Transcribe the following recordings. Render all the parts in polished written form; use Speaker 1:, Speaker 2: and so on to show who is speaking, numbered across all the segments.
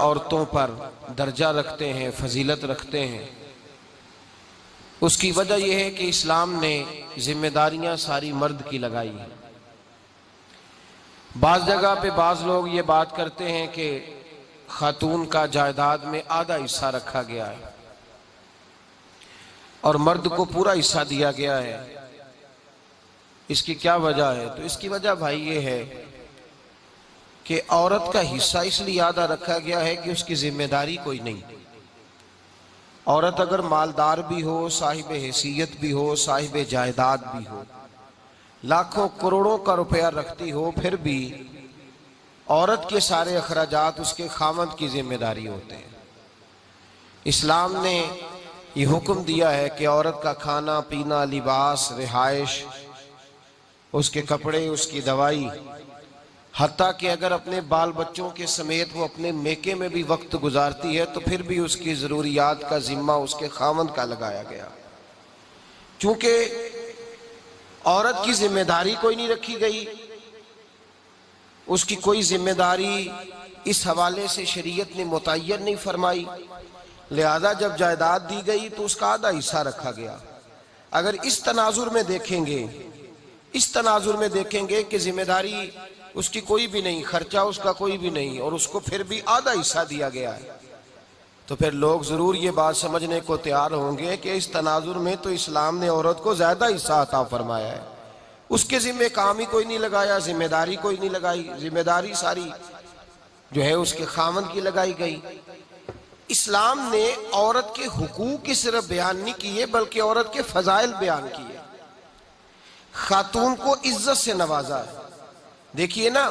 Speaker 1: औरतों पर दर्जा रखते हैं, फजीलत रखते हैं, उसकी वजह यह है कि इस्लाम ने जिम्मेदारियां सारी मर्द की लगाई हैं। बाज़ जगह पे बाज़ लोग ये बात करते हैं कि खातून का जायदाद में आधा हिस्सा रखा गया है और मर्द को पूरा हिस्सा दिया गया है। इसकी क्या वजह है? तो इसकी वजह भाई ये है कि औरत का हिस्सा इसलिए आधा रखा गया है कि उसकी जिम्मेदारी कोई नहीं। औरत अगर मालदार भी हो, साहिब हैसियत भी हो, साहिब जायदाद भी हो, लाखों करोड़ों का रुपया रखती हो, फिर भी औरत के सारे अखराजात उसके खामद की जिम्मेदारी होते हैं। इस्लाम ने ये हुक्म दिया है कि औरत का खाना पीना, लिबास, रिहाइश, उसके कपड़े, उसकी दवाई, हत्ता कि अगर अपने बाल बच्चों के समेत वो अपने मेके में भी वक्त गुजारती है तो फिर भी उसकी ज़रूरियात का जिम्मा उसके खामद का लगाया गया। चूंकि औरत की जिम्मेदारी कोई नहीं रखी गई, उसकी कोई जिम्मेदारी इस हवाले से शरीयत ने मुतय्यन नहीं फरमाई, लिहाजा जब जायदाद दी गई तो उसका आधा हिस्सा रखा गया। अगर इस तनाजुर में देखेंगे कि जिम्मेदारी उसकी कोई भी नहीं, खर्चा उसका कोई भी नहीं और उसको फिर भी आधा हिस्सा दिया गया है, तो फिर लोग जरूर ये बात समझने को तैयार होंगे कि इस तनाजुर में तो इस्लाम ने औरत को ज्यादा हिस्सा अता फरमाया है। उसके जिम्मे काम ही कोई नहीं लगाया, जिम्मेदारी कोई नहीं लगाई, जिम्मेदारी सारी जो है उसके खामद की लगाई गई। इस्लाम ने औरत के हुकूक की सिर्फ बयान नहीं किए बल्कि औरत के फजाइल बयान किए, खातून को इज्जत से नवाजा है। देखिए ना,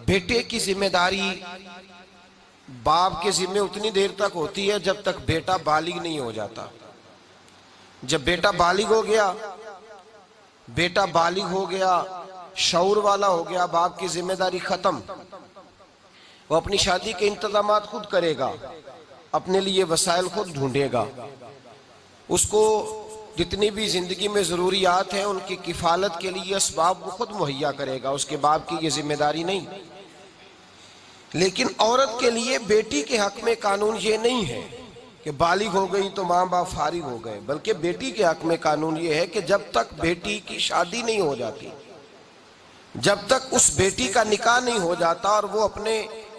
Speaker 1: बेटे की जिम्मेदारी बाप के जिम्मे उतनी देर तक होती है जब तक बेटा बालिग नहीं हो जाता। जब बेटा बालिग हो गया, शऊर वाला हो गया, बाप की जिम्मेदारी खत्म। वो अपनी शादी के इंतजामात खुद करेगा, अपने लिए वसाइल खुद ढूंढेगा, उसको जितनी भी जिंदगी में जरूरियात हैं उनकी किफालत के लिए असबाब वो खुद मुहैया करेगा, उसके बाप की ये जिम्मेदारी नहीं। लेकिन औरत के लिए बेटी के हक में कानून ये नहीं है कि बालिग हो गई तो माँ बाप फारिग हो गए, बल्कि बेटी के हक में कानून ये है कि जब तक बेटी की शादी नहीं हो जाती, जब तक उस बेटी का निकाह नहीं हो जाता और वो अपने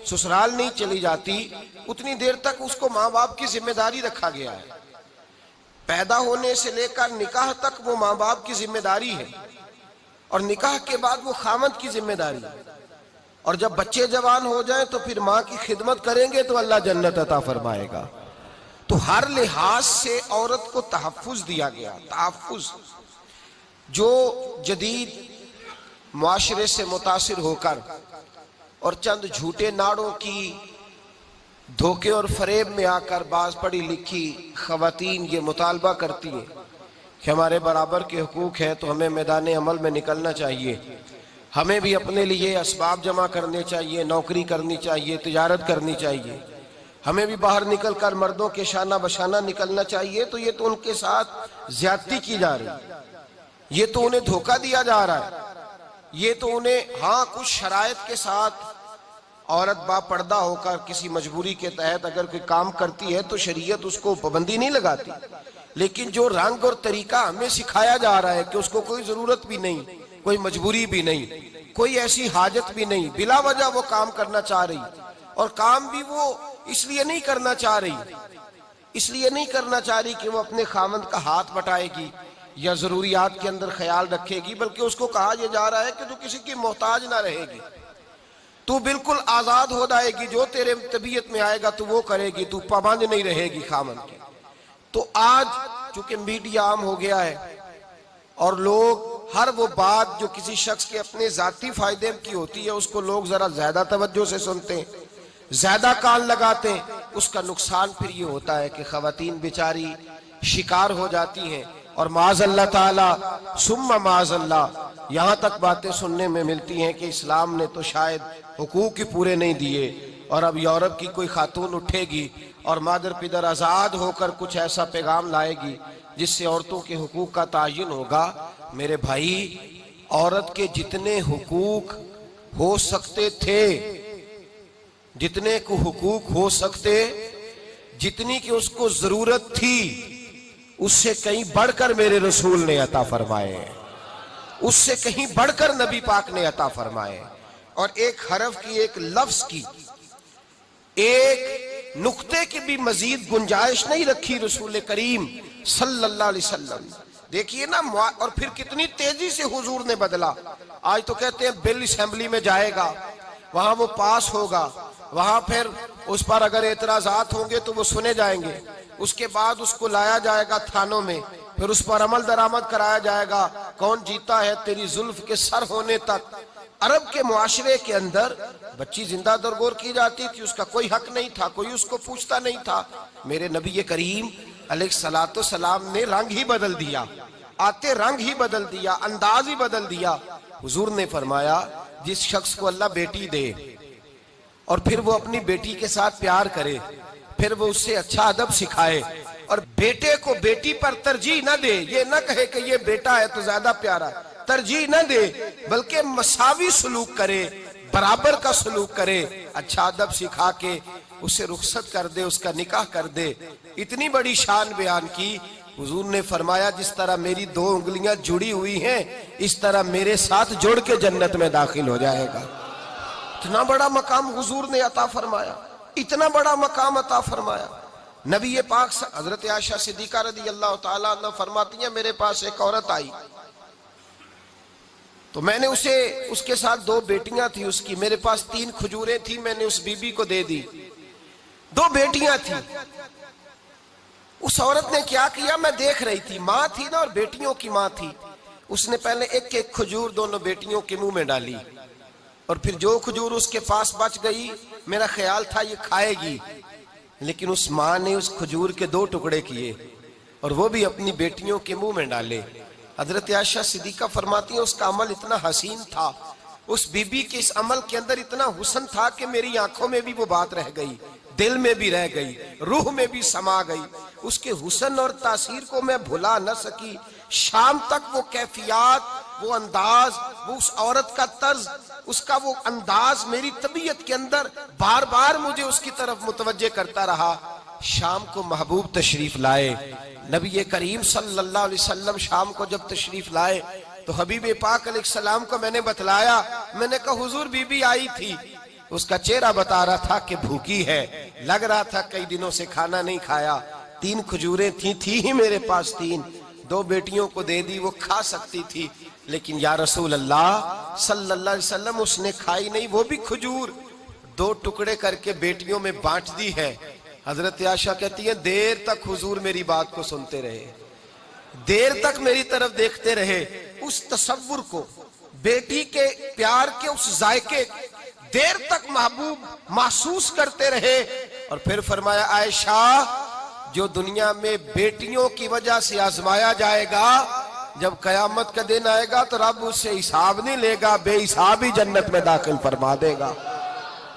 Speaker 1: ससुराल नहीं चली जाती, उतनी देर तक उसको माँ बाप की जिम्मेदारी रखा गया है। पैदा होने से लेकर निकाह तक वो माँ बाप की जिम्मेदारी है और निकाह के बाद वो खामद की जिम्मेदारी है। और जब बच्चे जवान हो जाएं तो फिर माँ की खिदमत करेंगे तो अल्लाह जन्नत अता फरमाएगा। तो हर लिहाज से औरत को तहफ्फुज दिया गया। तहफ्फुज जो जदीद मुआशरे से मुतासिर होकर और चंद झूठे नाड़ों की धोखे और फरेब में आकर बाज पढ़ी लिखी खवातीन ये मुतालबा करती हैं कि हमारे बराबर के हुकूक हैं तो हमें मैदान अमल में निकलना चाहिए, हमें भी अपने लिए असबाब जमा करने चाहिए, नौकरी करनी चाहिए, तिजारत करनी चाहिए, हमें भी बाहर निकल कर मर्दों के शाना बशाना निकलना चाहिए, तो ये तो उनके साथ ज्यादती की जा रही है, ये तो उन्हें धोखा दिया जा रहा है, ये तो उन्हें हाँ कुछ शराइत के साथ औरत बापर्दा होकर किसी मजबूरी के तहत अगर कोई काम करती है तो शरीयत उसको पाबंदी नहीं लगाती, लेकिन जो रंग और तरीका हमें सिखाया जा रहा है कि उसको कोई जरूरत भी नहीं, कोई मजबूरी भी नहीं, कोई ऐसी हाजत भी नहीं, बिला वजह वो काम करना चाह रही और काम भी वो इसलिए नहीं करना चाह रही कि वो अपने खामद का हाथ बटाएगी या जरूरियात के अंदर ख्याल रखेगी, बल्कि उसको कहा यह जा रहा है कि जो किसी की मोहताज ना रहेगी, तू बिल्कुल आजाद हो जाएगी, जो तेरे तबीयत में आएगा तू वो करेगी, तू पाबंद नहीं रहेगी खामद के। तो आज चूंकि मीडिया आम हो गया है और लोग हर वो बात जो किसी शख्स के अपने जाती फायदे की होती है उसको लोग जरा ज्यादा तवज्जो से सुनते हैं, ज्यादा कान लगाते हैं, उसका नुकसान फिर ये होता है कि खवातीन बेचारी शिकार हो जाती हैं और माज़अल्लाह ताला सुम्मा माज़अल्लाह यहाँ तक बातें सुनने में मिलती हैं कि इस्लाम ने तो शायद हुकूक ही पूरे नहीं दिए और अब यूरोप की कोई खातून उठेगी और मादर पिदर आज़ाद होकर कुछ ऐसा पैगाम लाएगी जिससे औरतों के हुकूक का तायन होगा। मेरे भाई, औरत के जितने हुकूक हो सकते थे जितने को हुकूक हो सकते, जितनी की उसको जरूरत थी, उससे कहीं बढ़कर मेरे रसूल ने अता फरमाए, उससे कहीं बढ़कर नबी पाक ने अता फरमाए। और एक हरफ की, एक लफ्ज की, एक नुक्ते की भी मजीद गुंजाइश नहीं रखी रसूल करीम सल्लल्लाहु अलैहि वसल्लम। देखिए ना, और फिर कितनी तेजी से हुजूर ने बदला। आज तो कहते हैं बिल असेंबली में जाएगा, वहां वो पास होगा, वहां फिर उस पर अगर एतराजात होंगे तो वो सुने जाएंगे, उसके बाद उसको लाया जाएगा थानों में, फिर उस पर अमल दरामद कराया जाएगा, कौन जीता है तेरी जुल्फ के सर होने तक। अरब के मुआशरे के अंदर बच्ची जिंदा दरगोर की जाती थी, उसका कोई हक नहीं था, कोई उसको पूछता नहीं था। मेरे नबी करीम अलैहिस्सलातु सलाम ने रंग ही बदल दिया, आते रंग ही बदल दिया, अंदाज ही बदल दिया। हुजूर ने फरमाया जिस शख्स को अल्लाह बेटी दे और फिर वो अपनी बेटी के साथ प्यार करे, फिर वो उससे अच्छा अदब सिखाए और बेटे को बेटी पर तरजीह न दे, ये न कहे कि ये बेटा है तो ज्यादा प्यारा, तरजीह न दे, बल्कि मसावी सलूक करे, बराबर का सलूक करे, अच्छा अदब सिखा के उसे रुखसत कर दे, उसका निकाह कर दे। इतनी बड़ी शान बयान की। हुजूर ने फरमाया जिस तरह मेरी 2 उंगलियां जुड़ी हुई हैं, इस तरह मेरे साथ जुड़ के जन्नत में दाखिल हो जाएगा। इतना बड़ा मकाम हुजूर ने अता फरमाया, इतना बड़ा मकाम अता फरमाया। नबी पाक हजरत आयशा सिद्दीका रदी अल्लाह ताला अन्हा फरमाती हैं, मेरे पास एक औरत आई तो मैंने उसे, उसके साथ 2 बेटियां थी उसकी, मेरे पास 3 खजूरें थी, मैंने उस बीबी को दे दी। 2 बेटियां थी। उस औरत ने क्या किया, मैं देख रही थी, माँ थी ना और बेटियों की माँ थी। उसने पहले एक एक खजूर दोनों बेटियों के मुंह में डाली और फिर जो खजूर उसके पास बच गई, मेरा ख्याल था ये खाएगी, लेकिन उस माँ ने उस खजूर के 2 टुकड़े किए और वो भी अपनी बेटियों के मुंह में डाले। हजरत आयशा सिद्दीका फरमाती है उसका अमल इतना हसीन था, उस बीबी के इस अमल के अंदर इतना हुस्न था कि मेरी आंखों में भी वो बात रह गई, दिल में भी रह गई, रूह में भी समा गई। उसके हुस्न और तासीर को मैं भुला न सकी। शाम तक वो कैफियत, वो अंदाज, वो उस औरत का तर्ज, उसका वो अंदाज मेरी तबीयत के अंदर बार बार मुझे उसकी तरफ मुतवज्जे करता रहा। शाम को महबूब तशरीफ लाए, नबी करीम सल्लल्लाहु अलैहि वसल्लम शाम को जब तशरीफ लाए तो हबीब पाक अलैहिस्सलाम को मैंने बतलाया, मैंने कहा हुजूर बीबी आई थी, उसका चेहरा बता रहा था कि भूखी है, लग रहा था कई दिनों से खाना नहीं खाया। 3 खजूरें थी ही मेरे पास 3, 2 बेटियों को दे दी, वो खा सकती थी, लेकिन या रसूल अल्लाह सल्लल्लाहु अलैहि वसल्लम उसने खाई नहीं, वो भी खजूर 2 टुकड़े करके बेटियों में बांट दी है। हजरत आयशा कहती है देर तक हुजूर मेरी बात को सुनते रहे, देर तक मेरी तरफ देखते रहे, उस तसव्वुर को, बेटी के प्यार के उस जायके देर तक महबूब महसूस करते रहे। और फिर फरमाया आयशा जो दुनिया में बेटियों की वजह से आजमाया जाएगा, जब कयामत का दिन आएगा तो रब उससे हिसाब नहीं लेगा, बेहिसाब ही जन्नत में दाखिल फरमा देगा।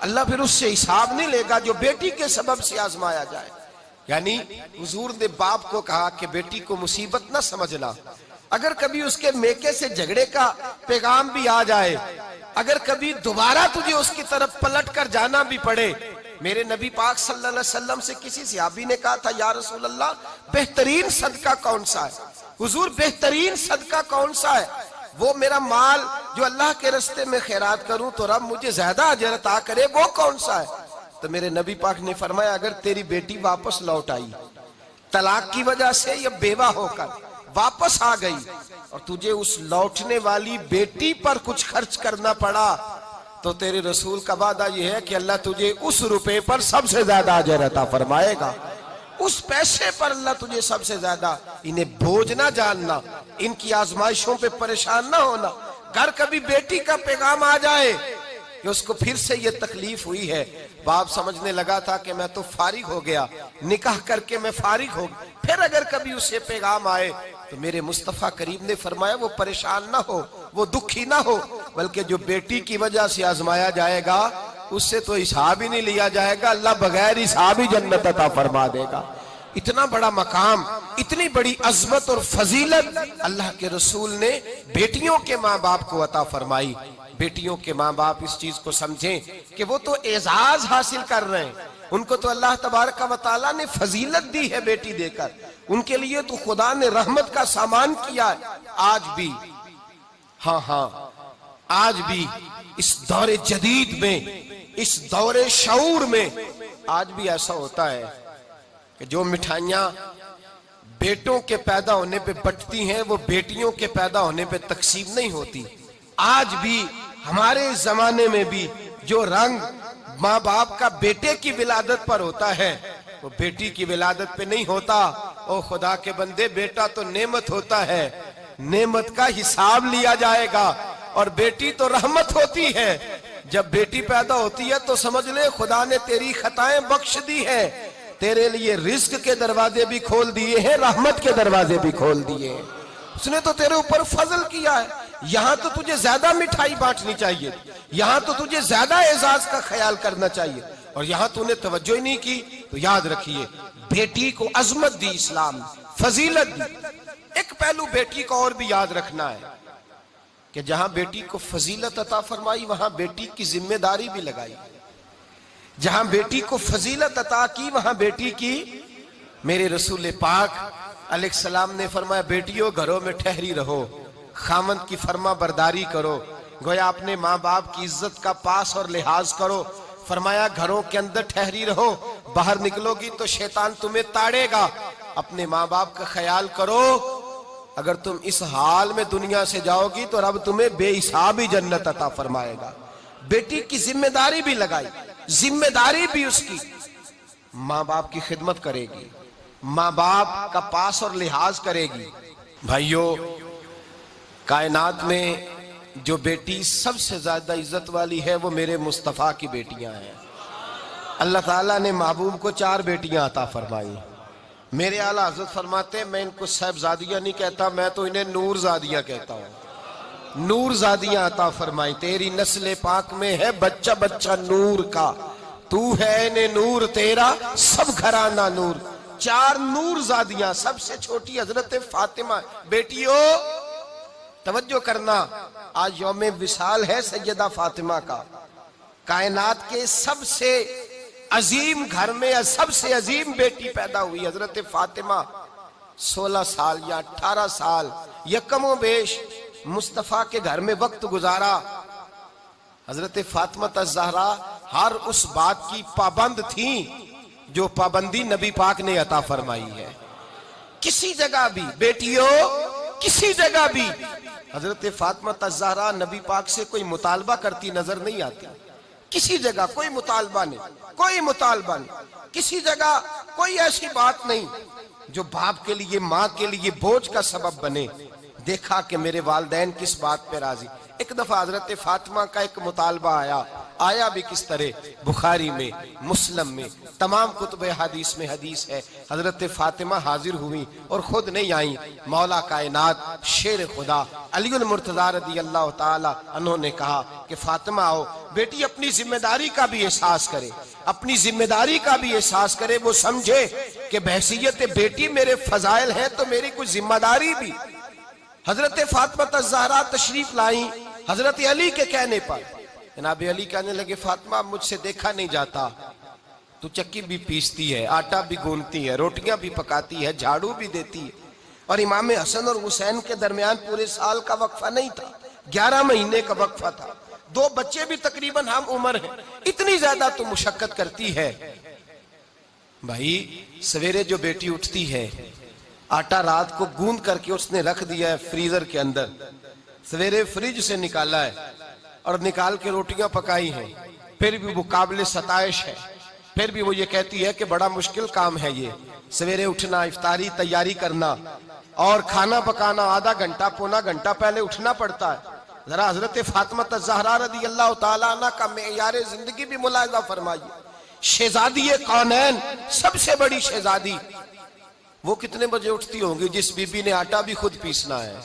Speaker 1: अल्लाह फिर उससे हिसाब नहीं लेगा जो बेटी के सबब से आजमाया जाए। यानी हुजूर ने बाप को कहा कि बेटी को मुसीबत न समझना, अगर कभी उसके मेके से झगड़े का पैगाम भी आ जाए, अगर कभी दोबारा तुझे उसकी तरफ पलट कर जाना भी पड़े। मेरे नबी पाक सल्लल्लाहु अलैहि वसल्लम से किसी सहाबी ने कहा था या रसूल अल्लाह बेहतरीन सदका कौन सा है? हुजूर बेहतरीन सदका कौन सा है? वो मेरा माल जो अल्लाह के रास्ते में खैरात करूं तो रब मुझे ज्यादा अजर अता करे, वो कौन सा है? तो मेरे नबी पाक ने फरमाया अगर तेरी बेटी वापस लौट आई, तलाक की वजह से या बेवा होकर वापस आ गई और तुझे उस लौटने वाली बेटी पर कुछ खर्च करना पड़ा, तो तेरे रसूल का वादा यह है कि अल्लाह तुझे उस रुपए पर सबसे ज्यादा अजर अता फरमाएगा, उस पैसे पर अल्लाह तुझे सबसे ज्यादा। इन्हें बोझ ना जानना, इनकी आजमाइशों पे परेशान ना होना। घर कभी बेटी का पैगाम आ जाए कि उसको फिर से ये तकलीफ हुई है, बाप समझने लगा था कि मैं तो फारिग हो गया, निकाह करके मैं फारिग हो गया, फिर अगर कभी उससे पैगाम आए तो मेरे मुस्तफा करीम ने फरमाया वो परेशान ना हो, वो दुखी ना हो, बल्कि जो बेटी की वजह से आजमाया जाएगा उससे तो हिसाब ही नहीं लिया जाएगा, अल्लाह बगैर हिसाब ही जन्नत अता फरमा देगा। इतना बड़ा मकाम, इतनी बड़ी अजमत और फजीलत अल्लाह के रसूल ने बेटियों के माँ बाप को अता फरमाई। बेटियों के माँ बाप इस चीज को समझें कि वो तो एजाज हासिल कर रहे हैं, उनको तो अल्लाह तबारक व तआला ने फजीलत दी है बेटी देकर, उनके लिए तो खुदा ने रहमत का सामान किया है। आज भी, हाँ, आज भी इस दौरे जदीद में, इस दौरे शऊर में आज भी ऐसा होता है कि जो मिठाइयां बेटों के पैदा होने पे बंटती हैं वो बेटियों के पैदा होने पे तकसीम नहीं होती। आज भी हमारे जमाने में भी जो रंग माँ बाप का बेटे की विलादत पर होता है वो बेटी की विलादत पे नहीं होता। ओ खुदा के बंदे, बेटा तो नेमत होता है, नेमत का हिसाब लिया जाएगा, और बेटी तो रहमत होती है। जब बेटी पैदा होती है तो समझ ले खुदा ने तेरी खताएं बख्श दी है, तेरे लिए रिज्क के दरवाजे भी खोल दिए हैं, रहमत के दरवाजे भी खोल दिए हैं। उसने तो तेरे ऊपर फजल किया है। यहाँ तो तुझे ज्यादा मिठाई बांटनी चाहिए, यहाँ तो तुझे ज्यादा एजाज का ख्याल करना चाहिए, और यहाँ तूने तवज्जो ही नहीं की। तो याद रखिए, बेटी को अजमत दी इस्लाम, फजीलत दी। एक पहलू बेटी को और भी याद रखना है कि जहां बेटी को फजीलत अता फरमाई वहां बेटी की जिम्मेदारी भी लगाई। जहां बेटी को फजीलत अता की वहां बेटी की, मेरे रसूल पाक अलैहिस्सलाम ने फरमाया, बेटियों घरों में ठहरी रहो, खामंद की फर्मा बरदारी करो, गोया अपने माँ बाप की इज्जत का पास और लिहाज करो। फरमाया घरों के अंदर ठहरी रहो, बाहर निकलोगी तो शैतान तुम्हें ताड़ेगा, अपने माँ बाप का ख्याल करो। अगर तुम इस हाल में दुनिया से जाओगी तो रब तुम्हें बेहिसाब ही जन्नत अता फरमाएगा। बेटी की जिम्मेदारी भी लगाई, जिम्मेदारी भी उसकी, माँ बाप की खिदमत करेगी, माँ बाप का पास और लिहाज करेगी। भाइयों, कायनात में जो बेटी सबसे ज्यादा इज्जत वाली है वो मेरे मुस्तफा की बेटियां हैं। अल्लाह ताला ने महबूब को 4 बेटियां अता फरमाई। मेरे आला हजरत फरमाते हैं, मैं इनको साहिबजादियां नहीं कहता, मैं तो इन्हें नूरजादियां कहता हूँ। नूरजादियां अता फरमाई। तेरी नस्ल पाक में है बच्चा बच्चा नूर का, तू है ने नूर तेरा सब घराना नूर। 4 नूरजादियां, सबसे छोटी हजरत फातिमा। बेटियों तवज्जो करना, आज यौमे विसाल है सैयदा फातिमा का। कायनात के सबसे अजीम घर में सबसे अजीम बेटी पैदा हुई हजरत फातिमा। 16 साल या 18 साल यकमो बेश मुस्तफा के घर में वक्त गुजारा। हजरत फातिमा ज़हरा हर उस बात की पाबंद थी जो पाबंदी नबी पाक ने अता फरमाई है। किसी जगह भी बेटियों, किसी जगह भी हजरत फातिमा ज़हरा नबी पाक से कोई मुतालबा करती नजर नहीं आती। किसी जगह कोई मुतालबा नहीं, कोई मुतालबा नहीं, किसी जगह कोई ऐसी बात नहीं जो बाप के लिए, माँ के लिए बोझ का सबब बने। देखा कि मेरे वालिदैन किस बात पे राजी। एक दफा हजरत फातिमा का एक मुतालबा आया भी किस तरह, बुखारी में, मुस्लिम में, तमाम कुतुब हदीस में हदीस है। हजरत फातिमा हाजिर हुई और खुद नहीं आई, मौला कायनात शेर खुदा अलीउल मुर्तज़ा रज़ियल्लाहु ताला अन्हु ने कहा कि फातिमा आओ, बेटी अपनी जिम्मेदारी का भी एहसास करे, अपनी जिम्मेदारी का भी एहसास करे, वो समझे कि बहसीयत बेटी मेरे फजाइल है तो मेरी कुछ जिम्मेदारी भी। हजरत फातिमा ज़हरा तशरीफ लाई हजरत अली के कहने पर। जनाब अली कहने लगे, फातिमा मुझसे देखा नहीं जाता, तू चक्की भी पीसती है, आटा भी गूंथती है, रोटियां भी पकाती है, झाड़ू भी देती है। और इमाम हसन और हुसैन के दरमियान पूरे साल का वक्फा नहीं था, 11 महीने का वक्फा था। 2 बच्चे भी तकरीबन हम उम्र हैं, इतनी ज्यादा तो मुशक्कत करती है। भाई सवेरे जो बेटी उठती है, आटा रात को गूंद करके उसने रख दिया है फ्रीजर के अंदर, सवेरे फ्रिज से निकाला है और निकाल के रोटियां पकाई हैं, फिर भी वो काबिल सताइश है। फिर भी वो ये कहती है कि बड़ा मुश्किल काम है ये, सवेरे उठना, इफ्तारी तैयारी करना और खाना पकाना, आधा घंटा पौना घंटा पहले उठना पड़ता है। जरा हजरत फातिमा ज़हरा रज़ियल्लाहु ताला अन्हा का मेयार जिंदगी भी मुलाहिजा फरमाइए। शहजादी कौनैन, सबसे बड़ी शहजादी, वो कितने बजे उठती होंगी जिस बीबी ने आटा भी खुद पीसना है,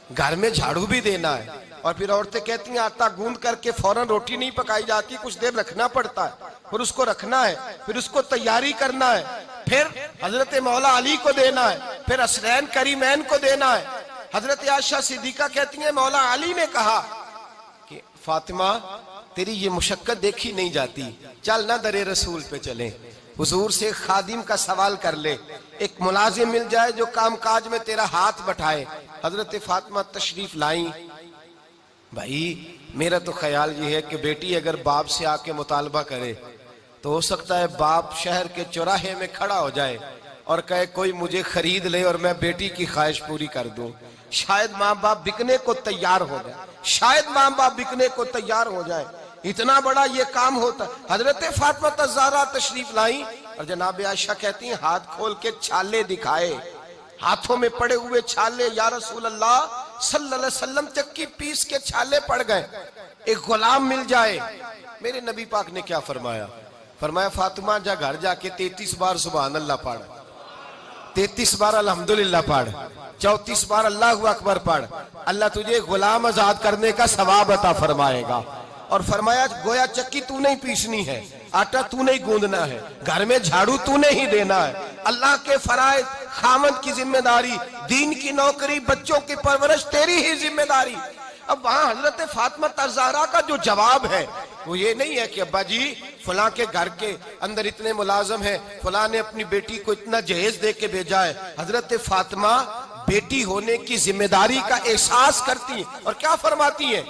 Speaker 1: घर में झाड़ू भी देना है। और फिर औरतें कहती हैं आटा गूंद करके फौरन रोटी नहीं पकाई जाती, कुछ देर रखना पड़ता है, फिर उसको रखना है, फिर उसको तैयारी करना है, फिर हजरत मौला अली को देना है, फिर असरैन करीमैन को देना है। हजरत आयशा सिद्दीका कहती हैं मौला अली ने कहा कि फातिमा तेरी ये मुशक्कत देखी नहीं जाती, चल ना दरे रसूल पे चले, हुजूर से खादिम का सवाल कर ले, एक मुलाजिम मिल जाए जो कामकाज में तेरा हाथ बटाए। हजरत फातिमा तशरीफ लाई। भाई मेरा तो ख्याल ये है कि बेटी अगर बाप से आके मुतालबा करे तो हो सकता है बाप शहर के चौराहे में खड़ा हो जाए और कहे कोई मुझे खरीद ले और मैं बेटी की ख्वाहिश पूरी कर दूं। शायद माँ बाप बिकने को तैयार हो जाए, शायद माँ बाप बिकने को तैयार हो जाए, इतना बड़ा ये काम होता। हजरत फातिमा ज़हरा तशरीफ लाई और जनाब आयशा कहती हैं हाथ खोल के छाले दिखाए, हाथों में पड़े हुए छाले, या रसूल अल्लाह सल्लल्लाहु अलैहि वसल्लम चक्की पीस के छाले पड़ गए, एक गुलाम मिल जाए। मेरे नबी पाक ने क्या फरमाया? फरमाया फातिमा जा घर जाके 33 बार सुभान अल्लाह पढ़, 33 बार अल्हम्दुलिल्लाह पढ़, 34 बार अल्लाहु अकबर पढ़, अल्लाह तुझे गुलाम आजाद करने का सवाब अता फरमाएगा। और फरमाया गोया चक्की तू नहीं पीसनी है, आटा तू नहीं गूंदना है, घर में झाड़ू तू नहीं देना है, अल्लाह के फराइज, खामद की जिम्मेदारी, दीन की नौकरी, बच्चों की परवरिश तेरी ही जिम्मेदारी। अब वहां हजरत फातिमा ज़हरा का जो जवाब है वो ये नहीं है कि अब्बा जी फलां के घर के अंदर इतने मुलाजम है, फलां ने अपनी बेटी को इतना जहेज दे के भेजा है। हजरत फातिमा बेटी होने की जिम्मेदारी का एहसास करती है और क्या फरमाती है?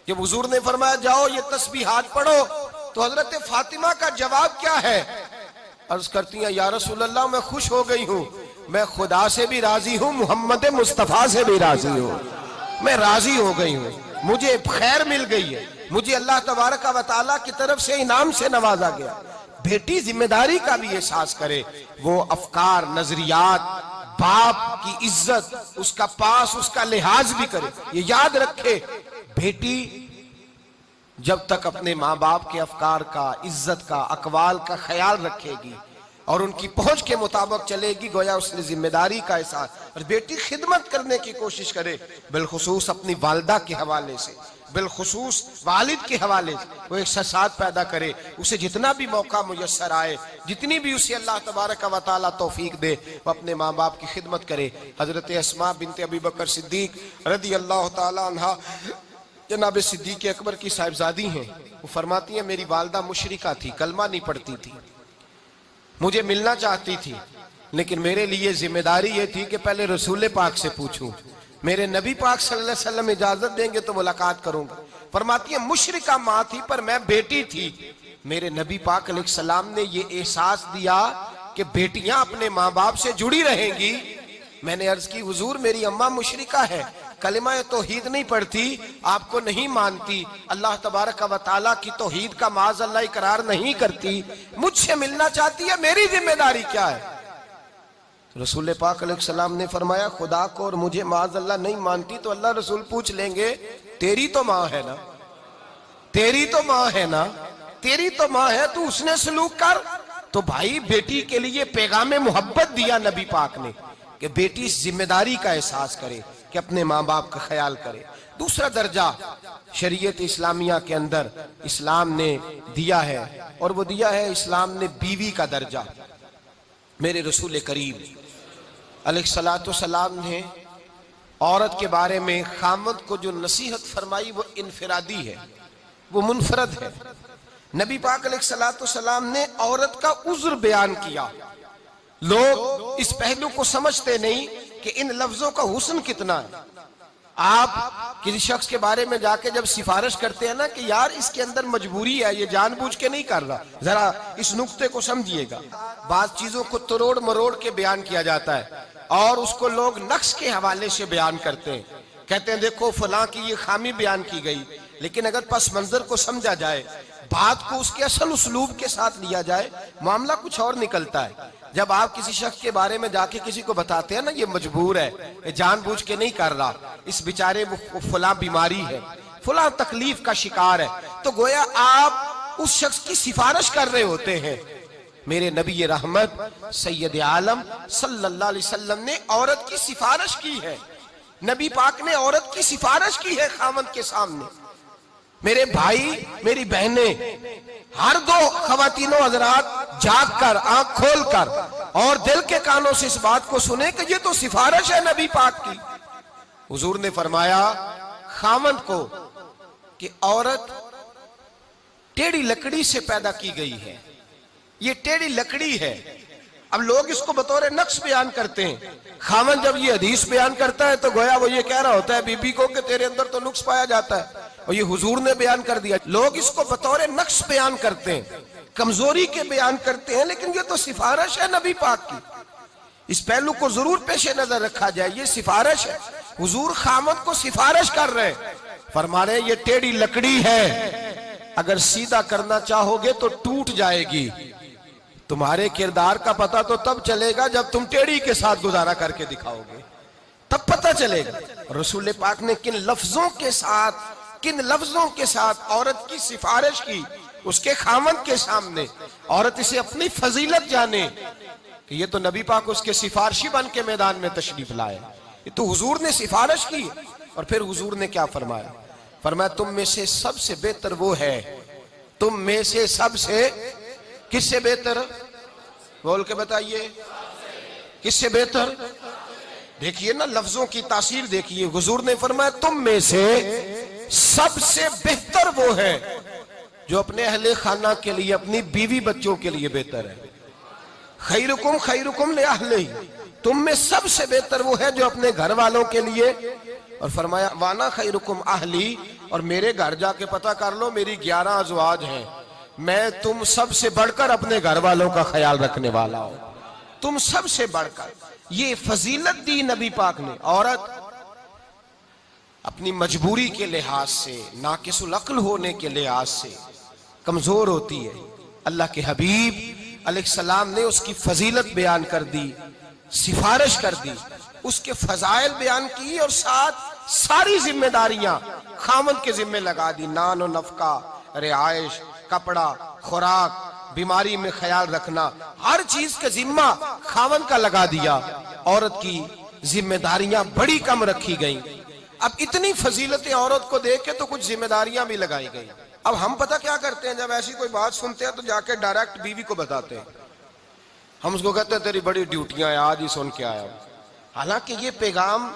Speaker 1: जब हुजूर ने फरमाया जाओ ये तस्बीहात पढ़ो, तो हजरत फातिमा का जवाब क्या है? अर्ज करती हैं या रसूल अल्लाह मैं खुश हो गई हूँ, मैं खुदा से भी राजी हूँ, मोहम्मद मुस्तफा से भी राजी हूँ, मैं राजी हो गई हूँ, मुझे खैर मिल गई है, मुझे अल्लाह तबारक व तआला की तरफ से इनाम से नवाजा गया। बेटी जिम्मेदारी का भी एहसास करे, वो अफकार, नजरियात, बाप की इज्जत, उसका पास, उसका लिहाज भी करे। ये याद रखे बेटी जब तक अपने माँ बाप के अफकार का, इज्जत का, अकवाल का ख्याल रखेगी और उनकी पहुंच के मुताबिक चलेगी, गोया उसने जिम्मेदारी का एहसास। और बेटी खिदमत करने की कोशिश करे, बिलखुसूस अपनी वालिदा के हवाले से, बिलखुसूस वालिद के हवाले से वो एक एहसास पैदा करे। उसे जितना भी मौका मुयस्सर आए, जितनी भी उसे अल्लाह तबारक व तआला तौफीक दे, वो अपने माँ बाप की खिदमत करे। हजरत अस्मा बिनते अबी बकर सिद्दीक रदी अल्लाह तआला अन्हा जनाब सिद्दीक अकबर की साहिबजादी हैं। वो फरमाती हैं मेरी वालिदा मुशरिका थी, कलमा नहीं पढ़ती थी, मुझे मिलना चाहती थी, लेकिन मेरे लिए जिम्मेदारी ये थी कि पहले रसूल पाक से पूछूं, मेरे नबी पाक सल्लल्लाहु अलैहि वसल्लम इजाजत देंगे तो मुलाकात करूंगा। फरमाती है मुशरिका माँ थी पर मैं बेटी थी। मेरे नबी पाक अलैहिस्सलाम ने ये एहसास दिया कि बेटियां अपने माँ बाप से जुड़ी रहेंगी। मैंने अर्ज की हुजूर मेरी अम्मा मुशरिका है, कलिमा तौहीद नहीं पढ़ती, आपको नहीं मानती, अल्लाह तबारक व तआला की तौहीद का माज़ अल्लाह इकरार नहीं करती, मुझसे मिलना चाहती है, मेरी जिम्मेदारी क्या है? रसूल पाक अलैहिस्सलाम ने फरमाया खुदा को और मुझे माज़ अल्लाह नहीं मानती तो अल्लाह रसूल पूछ लेंगे तेरी तो माँ है ना, तेरी तो माँ है ना, तेरी तो माँ है, तू उसने सलूक कर। तो भाई बेटी के लिए पैगाम मोहब्बत दिया नबी पाक ने कि बेटी इस जिम्मेदारी का एहसास करे कि अपने माँ बाप का ख्याल करे। दूसरा दर्जा शरीयत इस्लामिया के अंदर इस्लाम ने दिया है और वो दिया है इस्लाम ने बीवी का दर्जा। मेरे रसूल करीम अलैहिस्सलातु सलाम ने औरत के बारे में खामद को जो नसीहत फरमाई वो इनफिरादी है, वो मुनफरद है। नबी पाक अलैहिस्सलातु सलाम ने औरत का उज़्र बयान किया। लोग इस पहलू को समझते नहीं कि इन लफ्जों का हुस्न कितना है। आप किसी शख्स के बारे में जाके जब सिफारिश करते हैं ना कि यार इसके अंदर मजबूरी है, ये जानबूझ के नहीं कर रहा, जरा इस नुक्ते को समझिएगा। बात चीजों को तोड़ मरोड़ के बयान किया जाता है और उसको लोग नक्श के हवाले से बयान करते हैं, कहते हैं देखो फलां की ये खामी बयान की गई। लेकिन अगर पस मंजर को समझा जाए, बात को उसके असल उसलूब के साथ लिया जाए, मामला कुछ और निकलता है। जब आप किसी शख्स के बारे में जाके किसी को बताते हैं ना ये मजबूर है, ये जानबूझ के नहीं कर रहा, इस बेचारे वो फलां बीमारी है, फलां तकलीफ का शिकार है, तो गोया आप उस शख्स की सिफारिश कर रहे होते हैं। मेरे नबी रहमत सैयद आलम सल्लल्लाहु अलैहि वसल्लम ने औरत की सिफारिश की है। नबी पाक ने औरत की सिफारिश की है खामद के सामने। मेरे भाई मेरी बहनें, हर दो खवातीनों हजरात जाग कर, आंख खोल कर और दिल के कानों से इस बात को सुने कि ये तो सिफारिश है नबी पाक की। हुजूर ने फरमाया खामद को कि औरत टेढ़ी लकड़ी से पैदा की गई है, ये टेढ़ी लकड़ी है। अब लोग इसको बतौर नक्श बयान करते हैं। खामन जब ये हदीस बयान करता है तो गोया वो ये कह रहा होता है बीबी को कि तेरे अंदर तो नुक्स पाया जाता है, और ये हुजूर ने बयान कर दिया। लोग इसको बतौर नक्श बयान करते हैं, कमजोरी के बयान करते हैं, लेकिन ये तो सिफारिश है नबी पाक की। इस पहलू को जरूर पेश नजर रखा जाए, ये सिफारिश है। हुजूर खामद को सिफारिश कर रहे हैं, फरमा रहे ये टेढ़ी लकड़ी है, अगर सीधा करना चाहोगे तो टूट जाएगी। तुम्हारे किरदार का पता तो तब चलेगा जब तुम टेढ़ी के साथ गुजारा करके दिखाओगे, तब पता चलेगा। रसूल पाक ने किन लफ्जों के साथ औरत की सिफारिश की उसके खामन के सामने। औरत इसे अपनी फजीलत जाने कि ये तो नबी पाक उसके सिफारशी बन के मैदान में तशरीफ लाए, ये तो हुजूर ने सिफारिश की। और फिर हुजूर ने क्या फरमाया? फरमाया तुम में से सबसे बेहतर वो है, तुम में से सबसे, किससे बेहतर? बोल के बताइए, किससे बेहतर? देखिए ना लफ्जों की तासीर देखिए। हुजूर ने फरमाया तुम में से सबसे बेहतर वो है जो अपने अहले खाना के लिए, अपनी बीवी बच्चों के लिए बेहतर है। खैरुकुम खैरुकुम ले अहलिही, तुम में सबसे बेहतर वो है जो अपने घर वालों के लिए। और फरमाया वाना खैरुकुम अहली, और मेरे घर जाके पता कर लो मेरी 11 अज़वाज हैं, मैं तुम सबसे बढ़कर अपने घर वालों का ख्याल रखने वाला हूं, तुम सबसे बढ़कर। ये फजीलत दी नबी पाक ने। औरत अपनी मजबूरी के लिहाज से, नाकिसुल अक्ल होने के लिहाज से कमजोर होती है। अल्लाह के हबीब अलैहिस्सलाम ने उसकी फजीलत बयान कर दी, सिफारिश कर दी, उसके फजाइल बयान की, और साथ सारी जिम्मेदारियां खामद के जिम्मे लगा दी। नान और नफका, रिहाइश, कपड़ा, खुराक, बीमारी में ख्याल रखना, हर चीज का जिम्मा खामद का लगा दिया। औरत की जिम्मेदारियां बड़ी कम रखी गई। अब इतनी फजीलतें औरत को देख के तो कुछ जिम्मेदारियां भी लगाई गई। अब हम पता क्या करते हैं, जब ऐसी कोई बात सुनते हैं तो जाके डायरेक्ट बीवी को बताते हैं। हम उसको कहते हैं तेरी बड़ी ड्यूटियां हैं, आज ही सुन के आया। हालांकि ये पैगाम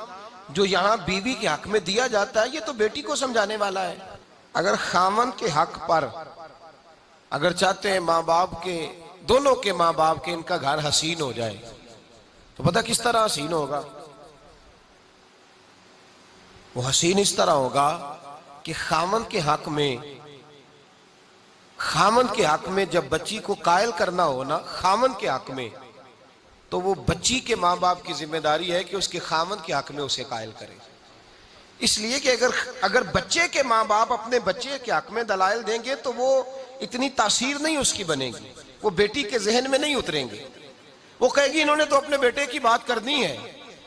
Speaker 1: जो यहाँ बीवी के हक में दिया जाता है ये तो बेटी को समझाने वाला है। अगर खामन के हक पर अगर चाहते हैं माँ बाप के, दोनों के माँ बाप के, इनका घर हसीन हो जाए तो पता किस तरह हसीन होगा? वो हसीन इस तरह होगा कि खामन के हक में जब बच्ची को कायल करना हो ना, खामन के हक में, तो वो बच्ची के माँ बाप की जिम्मेदारी है कि उसके खामन के हक में उसे कायल करे। इसलिए कि अगर बच्चे के माँ बाप अपने बच्चे के हक में दलाइल देंगे तो वो इतनी तासीर नहीं उसकी बनेगी, वो बेटी के जहन में नहीं उतरेंगे। वो कहेगी इन्होंने तो अपने बेटे की बात करनी है,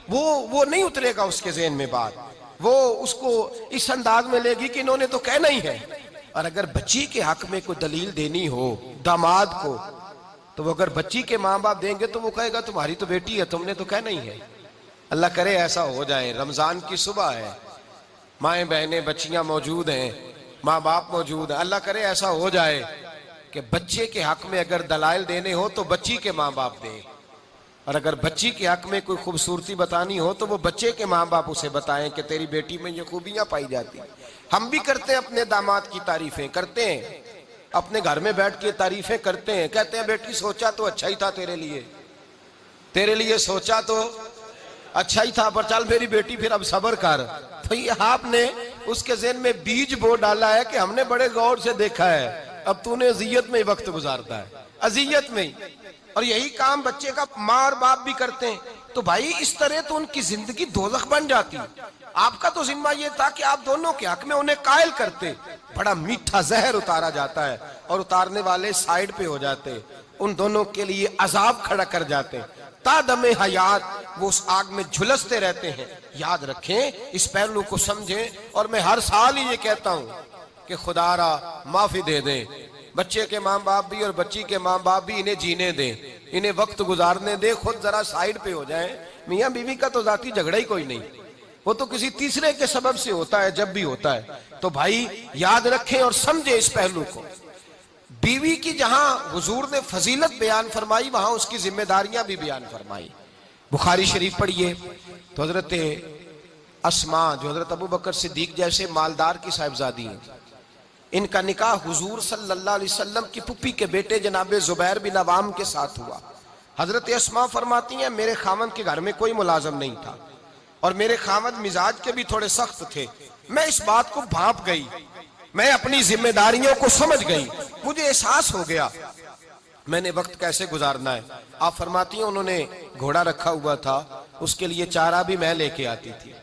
Speaker 1: वो नहीं उतरेगा उसके जहन में बात, वो उसको इस अंदाज में लेगी कि इन्होंने तो कहना ही है। और अगर बच्ची के हक में कोई दलील देनी हो दामाद को, तो वो अगर बच्ची के माँ बाप देंगे तो वो कहेगा तुम्हारी तो बेटी है, तुमने तो कहना ही है। अल्लाह करे ऐसा हो जाए। रमजान की सुबह है, माएँ बहनें बच्चियां मौजूद हैं, माँ बाप मौजूद है। अल्लाह करे ऐसा हो जाए कि बच्चे के हक में अगर दलाइल देने हो तो बच्ची के माँ बाप दें, और अगर बच्ची के हक में कोई खूबसूरती बतानी हो तो वो बच्चे के माँ बाप उसे बताएं कि तेरी बेटी में ये खूबियां पाई जाती। हम भी करते हैं अपने दामाद की तारीफें करते हैं, अपने घर में बैठ के तारीफें करते हैं, कहते हैं बेटी सोचा तो अच्छा ही था तेरे लिए सोचा तो अच्छा ही था, पर चल मेरी बेटी फिर अब सब्र कर। तो ये आपने उसके ज़हन में बीज बो डाला है कि हमने बड़े गौर से देखा है, अब तूने अजियत में ही वक्त गुजारता है, अजियत में ही। और यही काम बच्चे का माँ और बाप भी करते हैं। तो भाई इस तरह तो उनकी जिंदगी दोज़ख बन जाती। आपका तो जिम्मा ये था कि आप दोनों के हक में उन्हें कायल करते, बड़ा मीठा जहर उतारा जाता है और उतारने वाले साइड पे हो जाते, उन दोनों के लिए अजाब खड़ा कर जाते, तादमे हयात वो उस आग में झुलसते रहते हैं। याद रखें, इस पहलू को समझें। और मैं हर साल ही ये कहता हूँ कि खुदारा माफी दे दे, बच्चे के माँ बाप भी और बच्ची के माँ बाप भी इन्हें जीने दें, इन्हें वक्त गुजारने दे, खुद जरा साइड पे हो जाएं। मियाँ बीवी का तो जाती झगड़ा ही कोई नहीं, वो तो किसी तीसरे के सबब से होता है, जब भी होता है। तो भाई याद रखें और समझे इस पहलू को। बीवी की जहां हुजूर ने फजीलत बयान फरमाई वहां उसकी जिम्मेदारियां भी बयान फरमाई। बुखारी शरीफ पढ़िए तो हजरत अस्मा जो हजरत अबू बकर सिद्दीक जैसे मालदार की साहिबजादी हैं, इनका निकाह हुजूर सल्लल्लाहु अलैहि वसल्लम की पुप्पी के बेटे जनाब जुबैर बिन अवाम के साथ हुआ। हजरत अस्मा फरमाती हैं मेरे खामद के घर में कोई मुलाजम नहीं था और मेरे खामद मिजाज के भी थोड़े सख्त थे। मैं इस बात को भांप गई, मैं अपनी जिम्मेदारियों को समझ गई, मुझे एहसास हो गया मैंने वक्त कैसे गुजारना है। आप फरमाती हैं उन्होंने घोड़ा रखा हुआ था, उसके लिए चारा भी मैं लेके आती थी।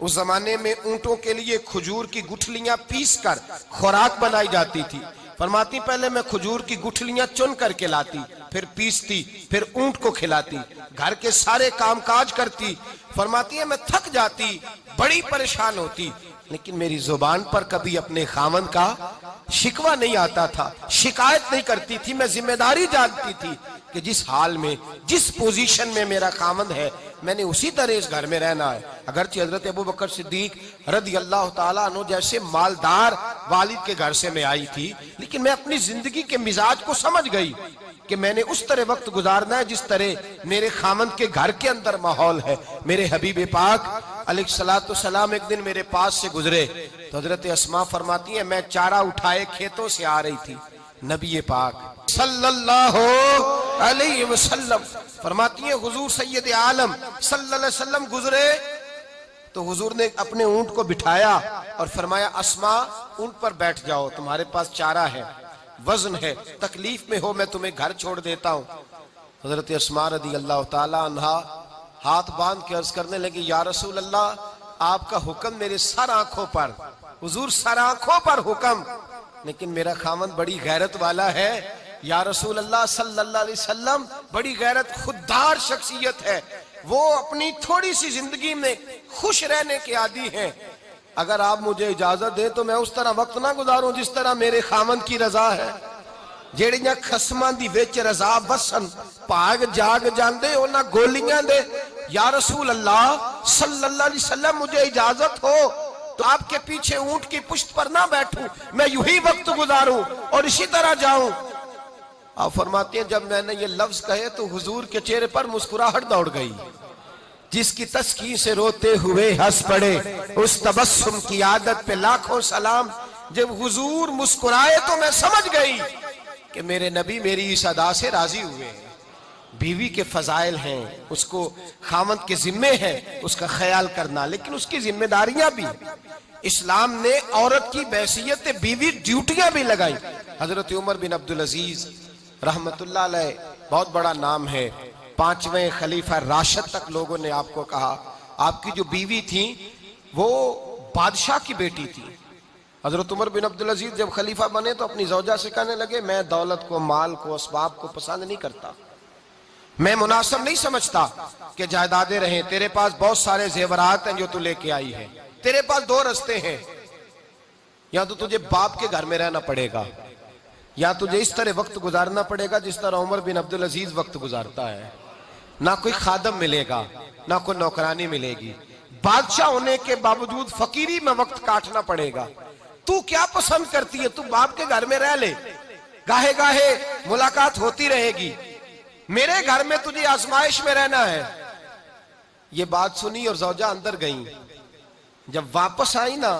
Speaker 1: उस जमाने में ऊंटों के लिए खजूर की गुठलियां पीस कर खुराक बनाई जाती थी। फरमाती पहले मैं खजूर की गुठलियां चुन करके लाती, फिर पीसती, फिर ऊंट को खिलाती, घर के सारे कामकाज करती। फरमाती है मैं थक जाती, बड़ी परेशान होती, लेकिन मेरी जुबान पर कभी अपने खामन का शिकवा नहीं आता था, शिकायत नहीं करती थी। मैं जिम्मेदारी जानती थी कि जिस हाल में, जिस पोजीशन में मेरा खामन है, मैंने उसी तरह इस घर में रहना है। अगरचे हजरत अबू बकर सिद्दीक रज़ी अल्लाह ताला अन्हु जैसे मालदार वालिद के घर से मैं आई थी, लेकिन मैं अपनी जिंदगी के मिजाज को समझ गई कि मैंने उस तरह वक्त गुजारना है जिस तरह मेरे खामन के घर के अंदर माहौल है। मेरे हबीब पाक अलैहिस्सलातु सलाम एक दिन मेरे पास से गुजरे तो हजरत अस्मा फरमाती है मैं चारा उठाए खेतों से आ रही थी, नबी पाक सल्लल्लाहु अलैहि वसल्लम फरमाती है हुजूर सैयद आलम सल्लल्लाहु अलैहि वसल्लम गुजरे तो हुजूर ने अपने ऊंट को बिठाया और फरमाया अस्मा ऊंट पर बैठ जाओ, तुम्हारे पास चारा है, वजन है, तकलीफ में हो मैं तुम्हें घर छोड़ देता हूं। हजरत अस्मा रज़ी अल्लाह ताला अन्हा हाथ बांध के अर्ज करने लगी या रसूल अल्लाह आपका हुक्म मेरे सर आंखों पर, हुजूर सर आंखों पर हुक्म, लेकिन मेरा खामन बड़ी गैरत वाला है या रसूल अल्लाह सल्लल्लाहु अलैहि वसल्लम, बड़ी गैरत खुददार शख्सियत है, वो अपनी थोड़ी सी जिंदगी में खुश रहने के आदी हैं। अगर आप मुझे इजाजत दे तो मैं उस तरह वक्त ना गुजारूं जिस तरह मेरे खामन की रजा है। जेड़ियां खसमां दी विच रजा बसन भाग जाग जांदे उन्हां गोलियां दे या रसूल अल्लाह सल्लल्लाहु अलैहि वसल्लम मुझे इजाजत हो तो आपके पीछे ऊंट की पुश्त पर ना बैठूं, मैं यूं ही वक्त गुजारूं और इसी तरह जाऊं। आप फरमाते हैं जब मैंने ये लफ्ज कहे तो हुजूर के चेहरे पर मुस्कुराहट दौड़ गई। जिसकी तस्कीन से रोते हुए हंस पड़े उस तबस्सुम की आदत पे लाखों सलाम। जब हुजूर मुस्कुराए तो मैं समझ गई कि मेरे नबी मेरी इस अदा से राजी हुए हैं। बीवी के फजाइल हैं, उसको खामद के जिम्मे है उसका ख्याल करना, लेकिन उसकी जिम्मेदारियां भी। इस्लाम ने औरत की बैसियत बीवी ड्यूटियां भी लगाई। हजरत उमर बिन अब्दुल अजीज रहमतुल्लाह अलैह बहुत बड़ा नाम है, 5वें खलीफा राशिद तक लोगों ने आपको कहा। आपकी जो बीवी थी वो बादशाह की बेटी थी। हजरत उमर बिन अब्दुल अजीज जब खलीफा बने तो अपनी जौजा से कहने लगे मैं दौलत को, माल को, असबाब को पसंद नहीं करता, मैं मुनासिब नहीं समझता कि जायदादें रहें, तेरे पास बहुत सारे जेवरात हैं जो तू लेके आई है, तेरे पास दो रास्ते हैं, या तो तुझे बाप के घर में रहना पड़ेगा या तुझे इस तरह वक्त गुजारना पड़ेगा जिस तरह उमर बिन अब्दुल अजीज वक्त गुजारता है। ना कोई खादम मिलेगा, ना कोई नौकरानी मिलेगी, बादशाह होने के बावजूद फकीरी में वक्त काटना पड़ेगा। तू क्या पसंद करती है, तू बाप के घर में रह ले, गाहे गाहे मुलाकात होती रहेगी, मेरे घर में तुझे आजमाइश में रहना है। ये बात सुनी और जौजा अंदर गई। जब वापस आई ना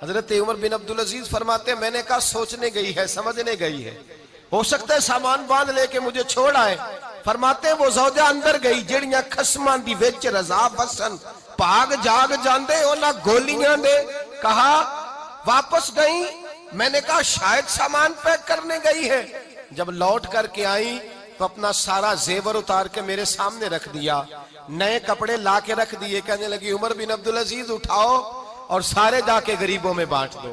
Speaker 1: हजरत उमर बिन अब्दुल अजीज फरमाते मैंने कहा सोचने गई है, समझने गई है, हो सकता है सामान बांध लेके मुझे छोड़ आए। फरमाते वो जौजा अंदर गई जेड़ियां खसमां दी विच रजा बसन भाग जाग जांदे ओना गोलियां दे। कहा वापस गई, मैंने कहा शायद सामान पैक करने गई है। जब लौट करके आई तो अपना सारा जेवर उतार के मेरे सामने रख दिया, नए कपड़े ला के रख दिए। कहने लगी उमर बिन अब्दुल अजीज उठाओ और सारे जाके गरीबों में बांट दो,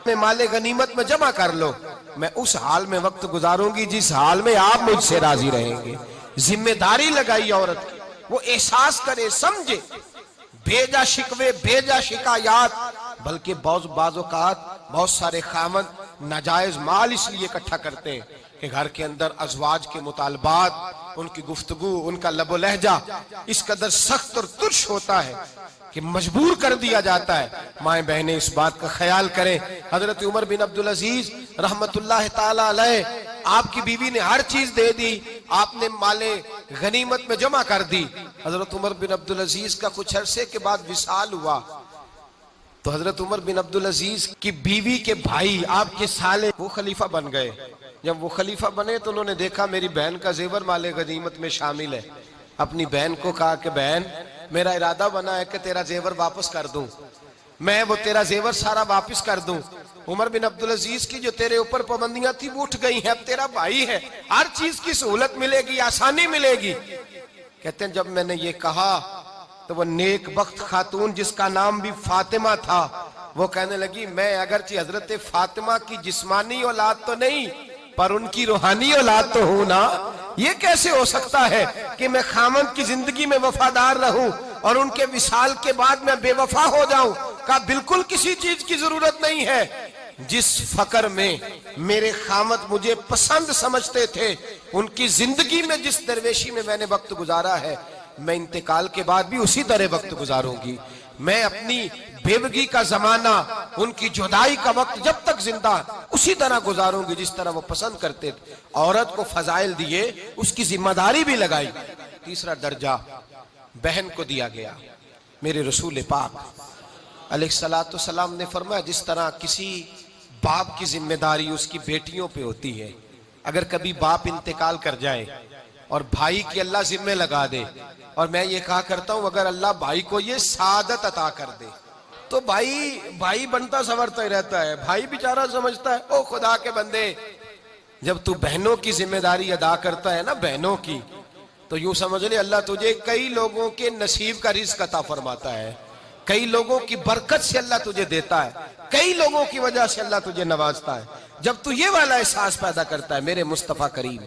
Speaker 1: मैं माले गनीमत में जमा कर लो, मैं उस हाल में वक्त गुजारूंगी जिस हाल में आप मुझसे राजी रहेंगे। जिम्मेदारी लगाई औरत की, वो एहसास करे, समझे, भेजा शिकवे, भेजा शिकायत, बल्कि बाज़-औक़ात बहुत सारे खामद नाजायज माल इसलिए इकट्ठा करते हैं कि घर के अंदर अज़वाज के मुतालबात, उनकी गुफ्तगू, उनका लबो लहजा इस कदर सख्त और तुर्श होता है कि मजबूर कर दिया जाता है। माए बहनें इस बात का ख्याल करें। हजरत उमर बिन अब्दुल अजीज रहमतुल्लाह ताला अलैह, आपकी बीवी ने हर चीज दे दी, आपने माले गनीमत में जमा कर दी। हजरत उमर बिन अब्दुल अजीज का कुछ अरसे के बाद विसाल हुआ तो हजरत उमर बिन अब्दुल अजीज की बीवी के भाई आपके साले वो खलीफा बन गए। जब वो खलीफा बने तो उन्होंने देखा मेरी बहन का जेवर माले गनीमत में शामिल है। अपनी बहन को कहा कि बहन, मेरा इरादा बना है कि तेरा जेवर वापस कर दूं, मैं वो तेरा जेवर सारा वापस कर दूं। उमर बिन अब्दुल अजीज की जो तेरे ऊपर पाबंदियां थी वो उठ गई हैं, अब तेरा भाई है, हर चीज की सहूलत मिलेगी, आसानी मिलेगी। कहते हैं जब मैंने ये कहा तो वो नेक बख्त खातून जिसका नाम भी फातिमा था वो कहने लगी, मैं अगरचे हजरत फातिमा की जिस्मानी औलाद तो नहीं पर उनकी रूहानी औलाद तो हूं ना। ये कैसे हो सकता है कि मैं खामद की जिंदगी में वफादार रहूं और उनके विसाल के बाद मैं बेवफा हो जाऊं। का बिल्कुल किसी चीज की जरूरत नहीं है। जिस फकर में मेरे खामद मुझे पसंद समझते थे, उनकी जिंदगी में जिस दरवेशी में मैंने वक्त गुजारा है, मैं इंतकाल के बाद भी उसी तरह वक्त गुजारूंगी। मैं अपनी बेवगी का जमाना, उनकी जुदाई का वक्त जब तक जिंदा उसी तरह गुजारूंगी जिस तरह वो पसंद करते थे। औरत को फजाइल दिए, उसकी जिम्मेदारी भी लगाई। तीसरा दर्जा बहन को दिया गया। मेरे रसूल पाक अलैहिस्सलाम ने फरमाया, जिस तरह किसी बाप की जिम्मेदारी उसकी बेटियों पे होती है, अगर कभी बाप इंतकाल कर जाए और भाई की अल्लाह जिम्मे लगा दे, और मैं ये कहा करता हूं अगर अल्लाह भाई को ये सादत अता कर दे तो भाई बनता संवरता ही रहता है। भाई बेचारा समझता है ओ खुदा के बंदे, जब तू बहनों की जिम्मेदारी अदा करता है ना, बहनों की, तो यूं समझ ले अल्लाह तुझे कई लोगों के नसीब का रिज़्क अता फरमाता है, कई लोगों की बरकत से अल्लाह तुझे देता है, कई लोगों की वजह से अल्लाह तुझे नवाजता है। जब तू ये वाला एहसास पैदा करता है, मेरे मुस्तफा करीम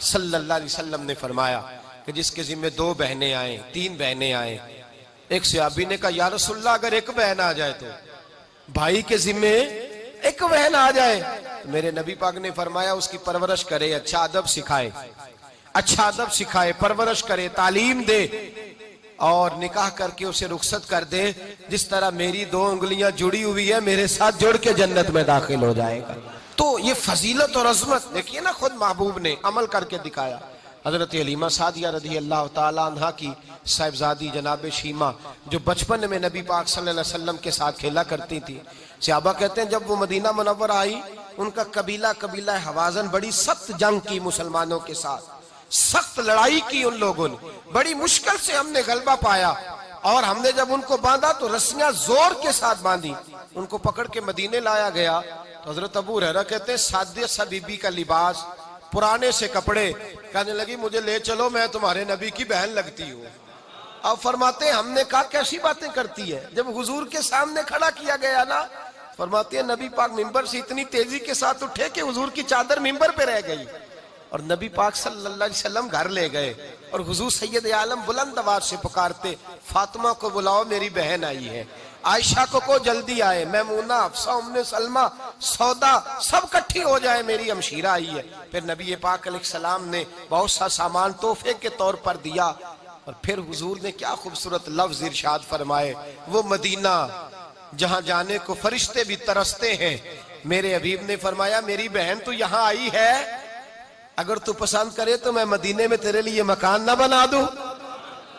Speaker 1: सल्लल्लाहु अलैहि वसल्लम ने फरमाया कि जिसके जिम्मे 2 बहनें आए, 3 बहनें आए, एक सहाबी ने कहा या रसूलल्लाह अगर एक बहन आ जाए तो, भाई के जिम्मे एक बहन आ जाए, तो मेरे नबी पाक ने फरमाया उसकी परवरिश करे, अच्छा अदब सिखाए, अच्छा अदब सिखाए, परवरिश करे, तालीम दे और निकाह करके उसे रुखसत कर दे। जिस तरह मेरी 2 उंगलियां जुड़ी हुई है, मेरे साथ जुड़ के जन्नत में दाखिल हो जाएगा। तो ये फजीलत और अजमत देखिए ना, खुद महबूब ने अमल करके दिखाया। हजरत हलीमा सादिया रज़ी अल्लाह ताला अन्हा की साहिबजादी जनाब शीमा, जो बचपन में नबी पाक सल्लल्लाहु अलैहि वसल्लम के साथ खेला करती थी। सहाबा कहते हैं जब वो मदीना मुनव्वरा आई, उनका कबीला हवाज़न बड़ी सख्त जंग की मुसलमानों के साथ, सख्त लड़ाई की उन लोगों ने, बड़ी मुश्किल से हमने गलबा पाया, और हमने जब उनको बांधा तो रस्सियां जोर के साथ बांधी, उनको पकड़ के मदीने लाया गया। तो हजरत अबू हुरैरा कहते हैं सादे सा बीबी का लिबास, पुराने से कपड़े, कहने लगी मुझे ले चलो, मैं तुम्हारे नबी की बहन लगती हूँ। अब फरमाते हैं हमने कहा कैसी बातें करती है, जब हुजूर के सामने खड़ा किया गया ना, फरमाते हैं नबी पाक मिंबर से इतनी तेजी के साथ उठे कि हुजूर की चादर मिंबर पे रह गई, और नबी पाक सल्लल्लाहु अलैहि वसल्लम घर ले गए, और हुजूर सैयद आलम बुलंद आवाज से पुकारते फातिमा को बुलाओ मेरी बहन आई है, आयशा को जल्दी आए, मैमूना, हफ्सा, उम्मे सलमा, सौदा सब इकट्ठी हो जाए, मेरी हमशीरा आई है। फिर नबी पाक अलैहिस्सलाम ने बहुत सा सामान तोहफे के तौर पर दिया, और फिर हुजूर ने क्या खूबसूरत लफ्ज इरशाद फरमाए, वो मदीना जहां जाने को फरिश्ते भी तरसते हैं, मेरे हबीब ने फरमाया मेरी बहन तू यहां आई है, अगर तू पसंद करे तो मैं मदीने में तेरे लिए मकान ना बना दूं,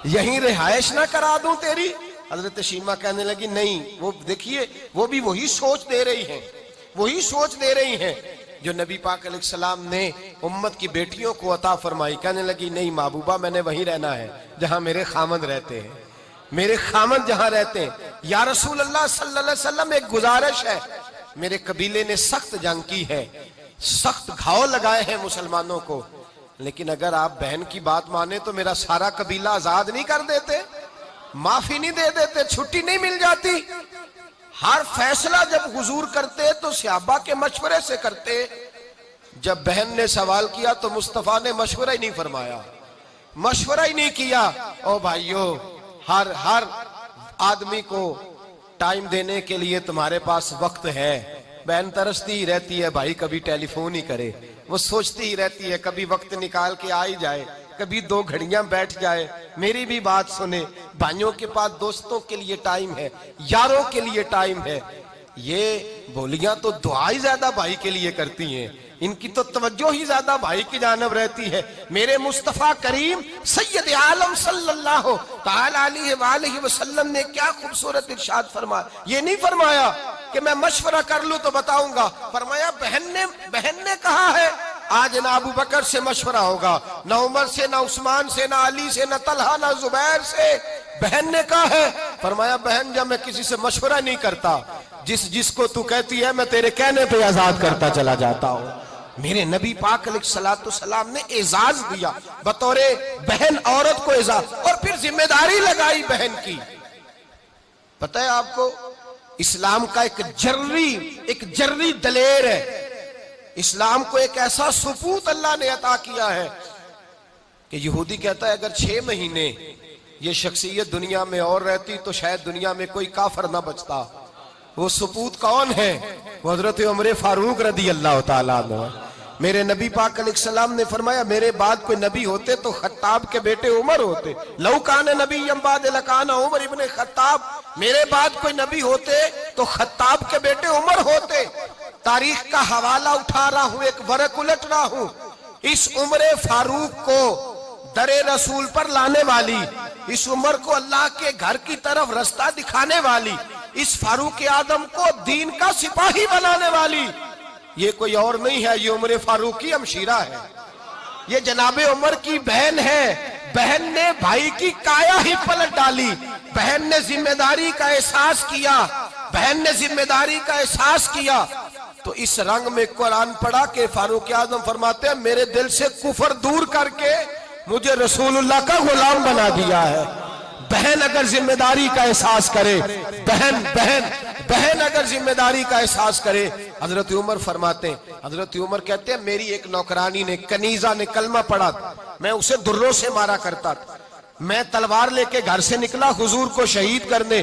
Speaker 1: यहीं रिहायश ना करा दूं तेरी। हजरत शीमा कहने लगी नहीं, वो देखिए वो भी वही सोच दे रही हैं, वही सोच दे रही हैं जो नबी पाक अलैहिस्सलाम ने उम्मत की बेटियों को अता फरमाई। कहने लगी नहीं महबूबा, मैंने वहीं रहना है जहां मेरे खामद रहते हैं, मेरे खामद जहां रहते हैं। या रसूल अल्लाह सल्लल्लाहु अलैहि वसल्लम एक गुजारिश है, मेरे कबीले ने सख्त जंग की है, सख्त घाव लगाए हैं मुसलमानों को, लेकिन अगर आप बहन की बात माने तो मेरा सारा कबीला आजाद नहीं कर देते, माफी नहीं दे देते, छुट्टी नहीं मिल जाती। हर फैसला जब हुजूर करते तो सहाबा के मशवरे से करते। जब बहन ने सवाल किया तो मुस्तफा ने मशवरा ही नहीं फरमाया, मशवरा ही नहीं किया। ओ भाइयों, हर आदमी को टाइम देने के लिए तुम्हारे पास वक्त है। बहन तरसती ही रहती है भाई कभी टेलीफोन ही करे, वो सोचती ही रहती है कभी वक्त निकाल के आ ही जाए, कभी 2 घड़ियां बैठ जाए, मेरी भी बात सुने। भाइयों के पास दोस्तों के लिए टाइम है, यारों के लिए टाइम है। ये बोलियां तो दुआ ही ज्यादा भाई के लिए करती हैं, इनकी तो तवज्जो ही ज्यादा भाई की जानब रहती है। मेरे मुस्तफा करीम सैयद आलम सल्लल्लाहु तआला अलैहि वसल्लम ने क्या खूबसूरत इरशाद फरमाया। ये नहीं फरमाया कि मैं मशवरा कर लूं तो बताऊंगा, फरमाया बहन ने कहा है आज ना अबू बकर से मशवरा होगा, ना उमर से, ना उस्मान से, ना अली से, ना तलहा, ना जुबैर से। बहन ने कहा है, फरमाया बहन जब मैं किसी से मशवरा नहीं करता, जिसको तू कहती है मैं तेरे कहने पे आजाद करता चला जाता हूं। मेरे नबी पाक अलैहिस्सलाम ने एजाज दिया बतौरे बहन, औरत को एजाज, और फिर जिम्मेदारी लगाई बहन की। पता है आपको इस्लाम का एक जर्री दलेर है। इस्लाम को एक ऐसा सुपूत अल्लाह ने अता किया है कि यहूदी कहता है अगर 6 महीने ये शख्सियत दुनिया में और रहती तो शायद दुनिया में कोई काफर ना बचता। वो सुपूत कौन है? वो हजरत उमर फारूक रदी अल्लाह ताला अन्हु। मेरे नबी पाक अलैहिस्सलाम ने फरमाया मेरे बाद कोई नबी होते तो खत्ताब के बेटे उमर होते। लौ कान नबी बाद लकान उमर इब्ने खत्ताब, मेरे बाद कोई नबी होते तो खत्ताब के बेटे उमर होते। तारीख का हवाला उठा रहा हूं, एक वरक उलट रहा हूं। इस उमर फारूक को दरे रसूल पर लाने वाली, इस उमर को अल्लाह के घर की तरफ रास्ता दिखाने वाली, इस फारूक आदम को दीन का सिपाही बनाने वाली, ये कोई और नहीं है, ये उमर फारूक की हमशीरा है। ये जनाबे उमर की बहन है। बहन ने भाई की काया ही पलट डाली। बहन ने जिम्मेदारी का एहसास किया, बहन ने जिम्मेदारी का एहसास किया तो इस रंग में कुरान पढ़ा के फारूक आजम फरमाते हैं मेरे दिल से कुफर दूर करके मुझे रसूलुल्लाह का गुलाम बना दिया है। बहन अगर जिम्मेदारी का एहसास करे, बहन अगर जिम्मेदारी का एहसास करे। हजरत उमर फरमाते हैं, हजरत उमर कहते हैं मेरी एक नौकरानी ने, कनीजा ने कलमा पढ़ा, मैं उसे दुर्रों से मारा करता था। मैं तलवार लेके घर से निकला हुजूर को शहीद करने,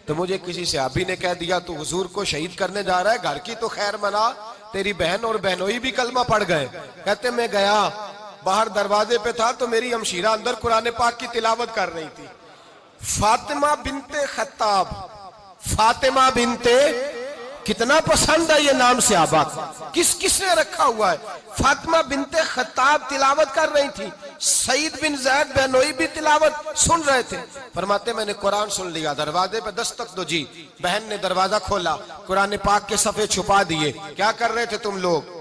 Speaker 1: तो मुझे किसी सहाबी ने कह दिया तू हुजूर को शहीद करने जा रहा है, घर की तो खैर मना, तेरी बहन और बहनोई भी कलमा पढ़ गए। कहते मैं गया, बाहर दरवाजे पे था तो मेरी हमशीरा अंदर कुरान पाक की तिलावत कर रही थी। फातिमा बिनते खत्ताब, फातिमा बिनते, कितना पसंद है ये नाम सहाबा, किसने रखा हुआ है। फातिमा बिनते खत्ताब तिलावत कर रही थी, सईद बिन ज़ैद बेनोई भी तिलावत सुन रहे थे। फरमाते मैंने कुरान सुन लिया, दरवाजे पे दस्तक दो जी। बहन ने दरवाजा खोला, कुरान पाक के सफ़े छुपा दिए। क्या कर रहे थे तुम लोग?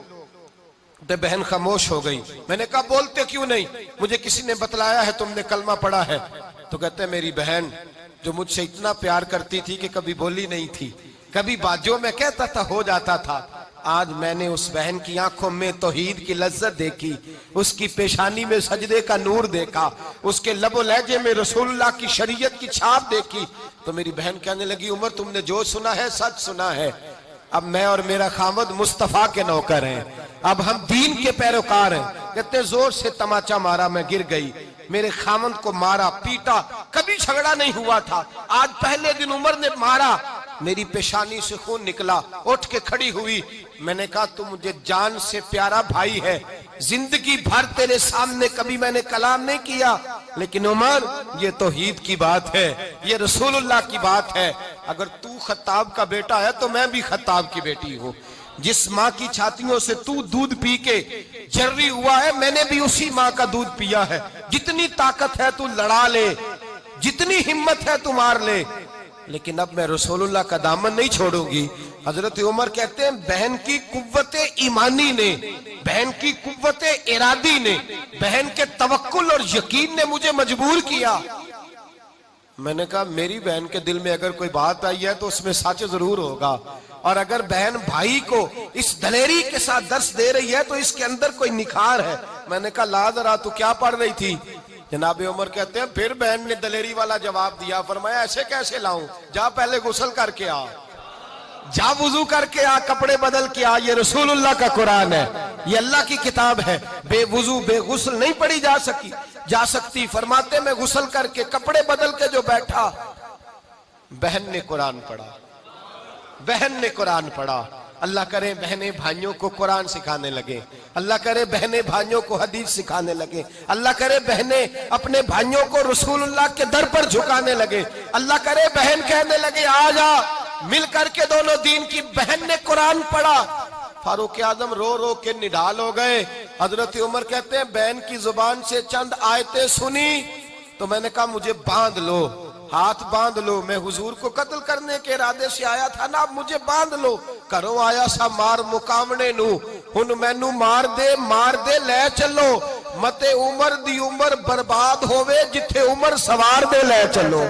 Speaker 1: तो बहन खामोश हो गई। मैंने कहा बोलते क्यों नहीं? मुझे किसी ने बतलाया है तुमने कलमा पढ़ा है। तो कहते मेरी बहन जो मुझसे इतना प्यार करती थी कि कभी बोली नहीं थी, कभी बाजों में कहता था हो जाता था, आज मैंने उस बहन की आंखों में तौहीद की लज्जत देखी, उसकी पेशानी में सजदे का नूर देखा, उसके लबो लहजे में रसूलुल्लाह की शरीयत की छाप देखी। तो मेरी बहन कहने लगी उमर तुमने जो सुना है सच सुना है। अब मैं और मेरा खामद मुस्तफा के नौकर हैं, अब हम दीन के पैरोकार हैं। कहते जोर से तमाचा मारा, मैं गिर गई, मेरे खामद को मारा पीटा, कभी झगड़ा नहीं हुआ था, आज पहले दिन उमर ने मारा, मेरी पेशानी से खून निकला, उठ के खड़ी हुई। मैंने कहा तू मुझे जान से प्यारा भाई है, जिंदगी भर तेरे सामने कभी मैंने कलाम नहीं किया, लेकिन उमर ये तौहीद की बात है, ये रसूलुल्लाह की बात है। अगर तू खत्ताब का बेटा है तो मैं भी खत्ताब की बेटी हूँ। जिस माँ की छातियों से तू दूध पी के जर्री हुआ है, मैंने भी उसी माँ का दूध पिया है। जितनी ताकत है तू लड़ा ले, जितनी हिम्मत है तू मार ले, लेकिन अब मैं रसूलुल्लाह का दामन नहीं छोड़ूंगी। हजरत उमर कहते हैं बहन की कुव्वते ईमानी ने, बहन की कुव्वते इरादी ने, बहन के तवक्कुल और यकीन ने मुझे मजबूर किया। मैंने कहा मेरी बहन के दिल में अगर कोई बात आई है तो उसमें सच जरूर होगा, और अगर बहन भाई को इस दलेरी के साथ दर्श दे रही है तो इसके अंदर कोई निखार है। मैंने कहा ला जरा तू क्या पढ़ रही थी? जनाबे उमर कहते हैं फिर बहन ने दलेरी वाला जवाब दिया, फरमाया ऐसे कैसे लाऊं? जा पहले गुस्ल करके आ, जा वुजू करके आ, कपड़े बदल के आ, ये रसूलुल्लाह का कुरान है, ये अल्लाह की किताब है। बेवुजू बेगुस्ल नहीं पढ़ी जा सकती। फरमाते मैं गुस्ल करके कपड़े बदल के जो बैठा, बहन ने कुरान पढ़ा, बहन ने कुरान पढ़ा। अल्लाह करे बहनें भाइयों को कुरान सिखाने लगे, अल्लाह करे बहनें भाइयों को हदीस सिखाने लगे, अल्लाह करे बहनें अपने भाइयों को रसूलुल्लाह के दर पर झुकाने लगे, अल्लाह करे बहन कहने लगे आ जा मिल करके दोनों दीन की। बहन ने कुरान पढ़ा, फारूक आजम रो रो के निढाल हो गए। हजरत उमर कहते हैं बहन की जुबान से चंद आयतें सुनी तो मैंने कहा मुझे बांध लो, हाथ बांध लो, मैं हुजूर को कत्ल करने के इरादे से आया था ना, अब मुझे बांध लो। करो आया सा मार मुकावने नू, हुन मैनू मार दे ले चलो, मते उमर दी उमर बर्बाद होवे जिथे उमर सवार दे ले चलो।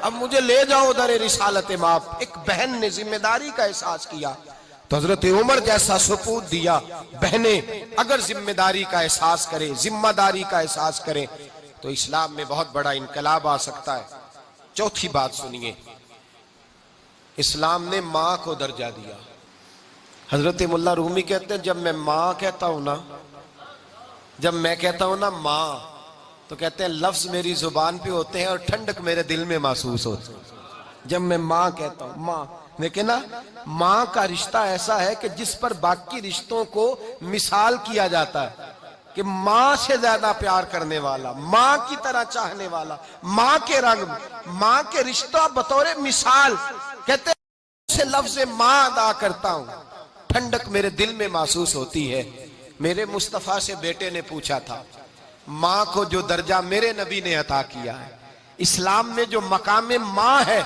Speaker 1: अब मुझे ले जाओ उधर रिसालत माप। एक बहन ने जिम्मेदारी का एहसास किया तो हजरत उमर जैसा सुपूत दिया। बहनें अगर जिम्मेदारी का एहसास करें, जिम्मेदारी का एहसास करें तो इस्लाम में बहुत बड़ा इनकलाब आ सकता है। चौथी बात सुनिए, इस्लाम ने मां को दर्जा दिया। हजरत मुल्ला रूमी कहते हैं जब मैं मां कहता हूं ना, जब मैं कहता हूं ना मां, तो कहते हैं लफ्ज मेरी जुबान पे होते हैं और ठंडक मेरे दिल में महसूस होती है जब मैं मां कहता हूं। मां, लेकिन ना मां का रिश्ता ऐसा है कि जिस पर बाकी रिश्तों को मिसाल किया जाता है कि मां से ज्यादा प्यार करने वाला, मां की तरह चाहने वाला, मां के रंग, मां के रिश्ता बतौर मिसाल। कहते हैं से लफ्ज मां अदा करता हूं, ठंडक मेरे दिल में महसूस होती है। मेरे मुस्तफा से बेटे ने पूछा था, मां को जो दर्जा मेरे नबी ने अता किया है, इस्लाम में जो मकाम मां है,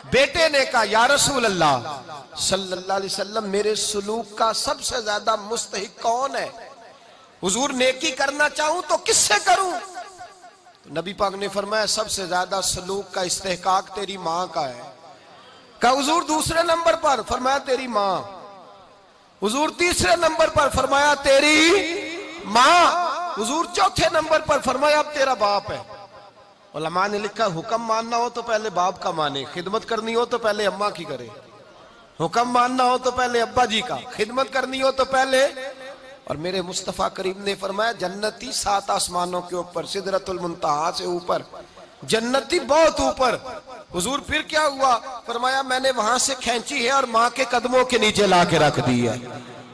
Speaker 1: बेटे ने कहा या रसूल अल्लाह सल्लल्लाहु अलैहि वसल्लम मेरे सलूक का सबसे ज्यादा मुस्तहिक कौन है? हुजूर नेकी करना चाहूं तो किससे करूं? तो नबी पाक ने फरमाया सबसे ज्यादा सलूक का इस्तेहकाक तेरी मां का है। कहा हुजूर दूसरे नंबर पर? फरमाया तेरी मां। हुजूर तीसरे नंबर पर? फरमाया तेरी मां। हुजूर चौथे नंबर पर? फरमाया अब तेरा बाप है। उलमा ने लिखा हुक्म मानना हो तो पहले बाप का माने, खिदमत करनी हो तो पहले अम्मा की करे। हुक्म मानना हो तो पहले अब्बा जी का, खिदमत करनी हो तो पहले। और मेरे मुस्तफा करीम ने फरमाया जन्नती 7 आसमानों के ऊपर, सिदरतुल मुंतहा से ऊपर, जन्नती बहुत ऊपर। हुजूर फिर क्या हुआ? फरमाया मैंने वहां से खींची है और माँ के कदमों के नीचे ला के रख दी है।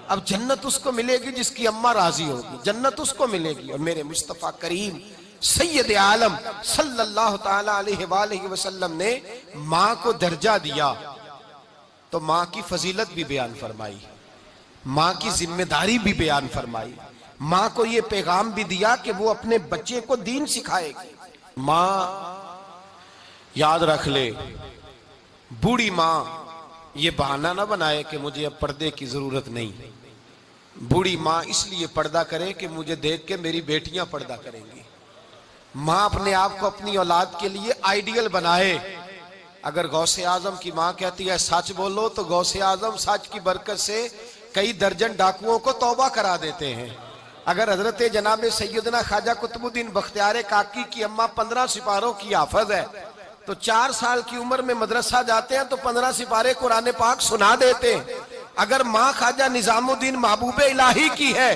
Speaker 1: अब जन्नत उसको मिलेगी जिसकी अम्मा राजी होगी, जन्नत उसको मिलेगी। और मेरे मुस्तफा करीम सैयद आलम सल्लल्लाहु ताला अलैहि वसल्लम ने माँ को दर्जा दिया तो माँ की फजीलत भी बयान फरमाई, माँ की जिम्मेदारी भी बयान फरमाई, माँ को यह पैगाम भी दिया कि वो अपने बच्चे को दीन सिखाएगी। माँ याद रख ले, बूढ़ी माँ ये बहाना ना बनाए कि मुझे अब पर्दे की जरूरत नहीं। बूढ़ी माँ इसलिए पर्दा करे कि मुझे देख के मेरी बेटियां पर्दा करेंगी। माँ अपने आप को अपनी औलाद के लिए आइडियल बनाए। अगर गौसे आजम की माँ कहती है सच बोलो, तो गौसे आजम सच की बरकत से कई दर्जन डाकुओं को तौबा करा देते हैं। अगर हजरत जनाब सैयदना ख्वाजा कुतुबुद्दीन बख्तियार काकी की अम्मा 15 सिपारों की हाफज है तो 4 साल की उम्र में मदरसा जाते हैं तो 15 सिपारे कुरान पाक सुना देते हैं। अगर माँ ख्वाजा निजामुद्दीन महबूब इलाही की है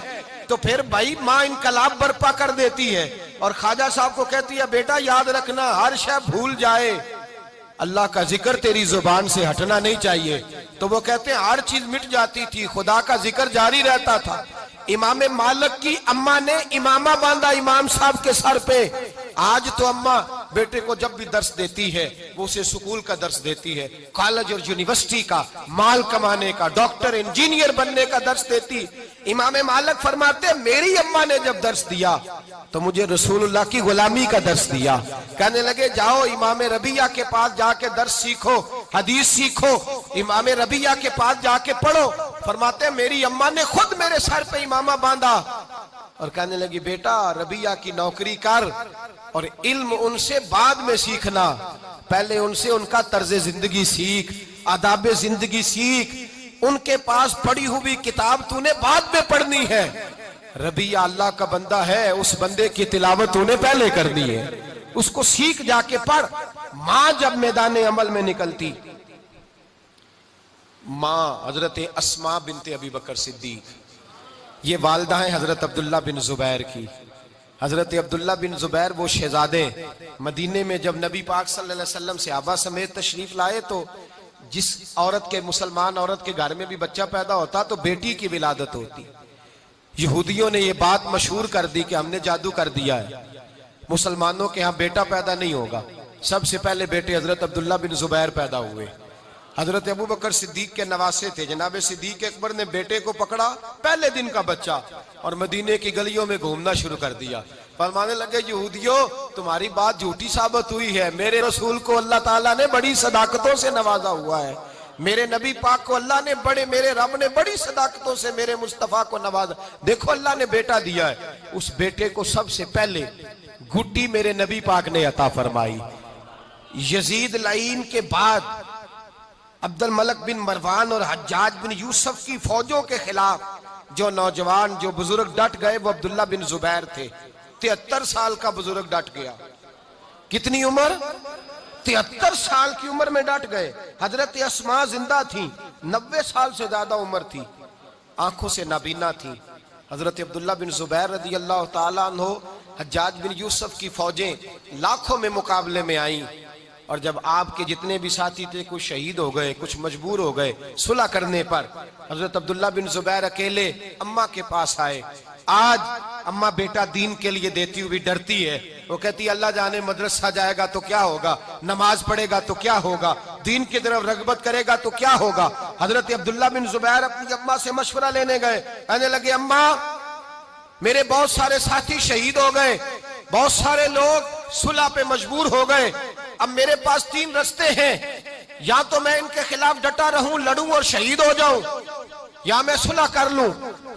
Speaker 1: तो फिर भाई माँ इनकलाब बर्पा कर देती है और ख्वाजा साहब को कहती है बेटा याद रखना हर शय भूल जाए, अल्लाह का जिक्र तेरी जुबान से हटना नहीं चाहिए। तो वो कहते हैं हर चीज मिट जाती थी, खुदा का जिक्र जारी रहता था। इमाम मालिक की अम्मा ने इमामा बांधा इमाम साहब के सर पे। आज तो अम्मा बेटे को जब भी दर्स देती है वो उसे स्कूल का दर्स देती है, कॉलेज और यूनिवर्सिटी का, माल कमाने का, डॉक्टर इंजीनियर बनने का दर्स देती। इमाम मालिक फरमाते मेरी अम्मा ने जब दर्स दिया तो मुझे रसूलुल्लाह की गुलामी का दर्स दिया। कहने लगे जाओ इमाम रबिया के पास जाके दर्स सीखो, हदीस सीखो, इमाम रबिया के पास जाके पढ़ो। फरमाते मेरी अम्मा ने खुद मेरे सर पे इमामा बांधा और कहने लगी बेटा रबिया की नौकरी कर और इल्म उनसे बाद में सीखना, पहले उनसे उनका तर्ज जिंदगी सीख, आदाब जिंदगी सीख, उनके पास पढ़ी हुई किताब तूने बाद में पढ़नी है। रबिया अल्लाह का बंदा है, उस बंदे की तिलावत तूने पहले करनी है, उसको सीख जाके पढ़। मां जब मैदान अमल में निकलती, मां हजरत अस्मा बिनते अबी बकर सिद्दीक, ये वालदा है हजरत अब्दुल्ला बिन जुबैर की। हजरत अब्दुल्ला बिन जुबैर वो शहजादे मदीने में जब नबी पाक सल्लल्लाहु अलैहि वसल्लम सहाबा समेत तशरीफ लाए तो जिस औरत के, मुसलमान औरत के घर में भी बच्चा पैदा होता तो बेटी की विलादत होती। यहूदियों ने ये बात मशहूर कर दी कि हमने जादू कर दिया है, मुसलमानों के यहाँ बेटा पैदा नहीं होगा। सबसे पहले बेटे हजरत अब्दुल्ला बिन जुबैर पैदा हुए। हजरत अबू बकर सिद्दीक के नवासे थे। जनाब सिद्दीक अकबर ने बेटे को पकड़ा, पहले दिन का बच्चा, और मदीने की गलियों में घूमना शुरू कर दिया। फरमाने लगे, यहूदियों तुम्हारी बात झूठी साबित हुई है, मेरे रसूल को अल्लाह ताला ने बड़ी सदाकतों से नवाजा हुआ है, मेरे नबी पाक को अल्लाह ने मेरे रब ने बड़ी सदाकतों से मेरे मुस्तफा को नवाजा। देखो अल्लाह ने बेटा दिया है। उस बेटे को सबसे पहले गुड्डी मेरे नबी पाक ने अता फरमाई। यजीद लाइन के बाद अब्दुल मलिक बिन मरवान और हज्जाज बिन यूसुफ की फौजों के खिलाफ जो नौजवान, जो बुजुर्ग डट गए वो अब्दुल्ला बिन जुबैर थे। 73 साल का बुजुर्ग डट गया। कितनी उम्र? 73 साल की उम्र में डट गए। हजरत अस्मा जिंदा थी, 90 साल से ज्यादा उम्र थी, आंखों से नाबीना थी। हजरत अब्दुल्ला बिन जुबैर रदी अल्लाह ताला अन्हो, हज्जाज बिन यूसुफ की फौजें लाखों में मुकाबले में आई, और जब आपके जितने भी साथी थे कुछ शहीद हो गए, कुछ मजबूर हो गए सुलह करने पर, हजरत अब्दुल्ला बिन जुबैर अकेले अम्मा के पास आए। आज अम्मा बेटा दीन के लिए देती हुई डरती है। वो कहती है अल्लाह जाने मदरसा जाएगा तो क्या होगा, नमाज पढ़ेगा तो क्या होगा, दीन की तरफ रगबत करेगा तो क्या होगा। हजरत अब्दुल्ला बिन जुबैर अपनी अम्मा से मशवरा लेने गए। कहने लगे, अम्मा मेरे बहुत सारे साथी शहीद हो गए, बहुत सारे लोग सुलह पे मजबूर हो गए, अब मेरे पास 3 रास्ते हैं, या तो मैं इनके खिलाफ डटा रहूं, लड़ूं और शहीद हो जाऊं, या मैं सुलह कर लूं,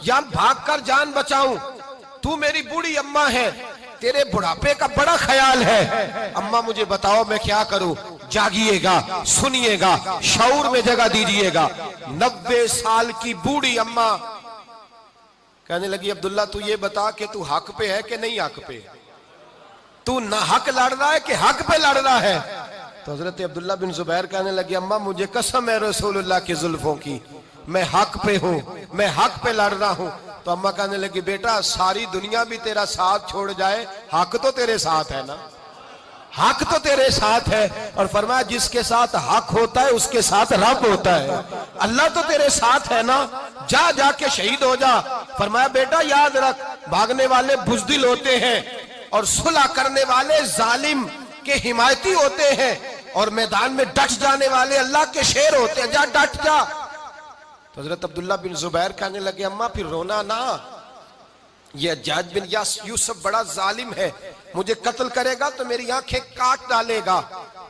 Speaker 1: या भागकर जान बचाऊं। तू मेरी बूढ़ी अम्मा है, तेरे बुढ़ापे का बड़ा ख्याल है, अम्मा मुझे बताओ मैं क्या करूं। जागिएगा, सुनिएगा, शऊर में जगह दीजिएगा। 90 साल की बूढ़ी अम्मा कहने लगी, अब्दुल्ला तू ये बता कि तू हक पे है कि नहीं हक पे, तू ना हक लड़ रहा है कि हक पे लड़ रहा है। तो हजरत अब्दुल्ला बिन जुबैर कहने लगे, अम्मा मुझे कसम है रसूलुल्लाह की जुल्फों की, मैं हक पे हूँ, मैं हक पे लड़ रहा हूँ। तो अम्मा कहने लगी, बेटा सारी दुनिया भी तेरा साथ छोड़ जाए, हक तो तेरे साथ है ना, हक तो तेरे साथ है। और फरमाया जिसके साथ हक होता है उसके साथ रब होता है, अल्लाह तो तेरे साथ है ना, जा जाके शहीद हो जा। फरमाया बेटा याद रख, भागने वाले बुज़दिल होते हैं और सुलह करने वाले जालिम के हिमायती होते हैं, और मैदान में डट जाने वाले अल्लाह के शेर होते हैं, जा डट जा। तो हजरत अब्दुल्ला बिन जुबैर कहने लगे, अम्मा फिर रोना ना, ये हज्जाज बिन यूसुफ बड़ा जालिम है, मुझे कत्ल करेगा तो मेरी आंखें काट डालेगा,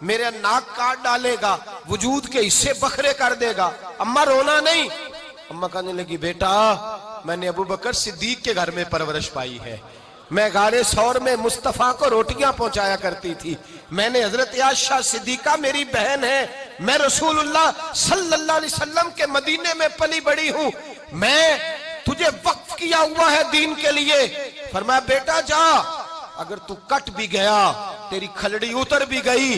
Speaker 1: मेरे नाक काट डालेगा, वजूद के हिस्से बखरे कर देगा, अम्मा रोना नहीं। अम्मा कहने लगी, बेटा मैंने अबू बकर सिद्दीक के घर में परवरिश पाई है, मैं गारे सौर में मुस्तफा को रोटियां पहुंचाया करती थी, मैंने हजरत आयशा सिद्दीका मेरी बहन है, मैं रसूलुल्लाह सल्लल्लाहु अलैहि वसल्लम के मदीने में पली बड़ी हूं, मैं तुझे वक्फ किया हुआ है दीन के लिए। फरमाया बेटा जा, अगर तू कट भी गया, तेरी खलड़ी उतर भी गई,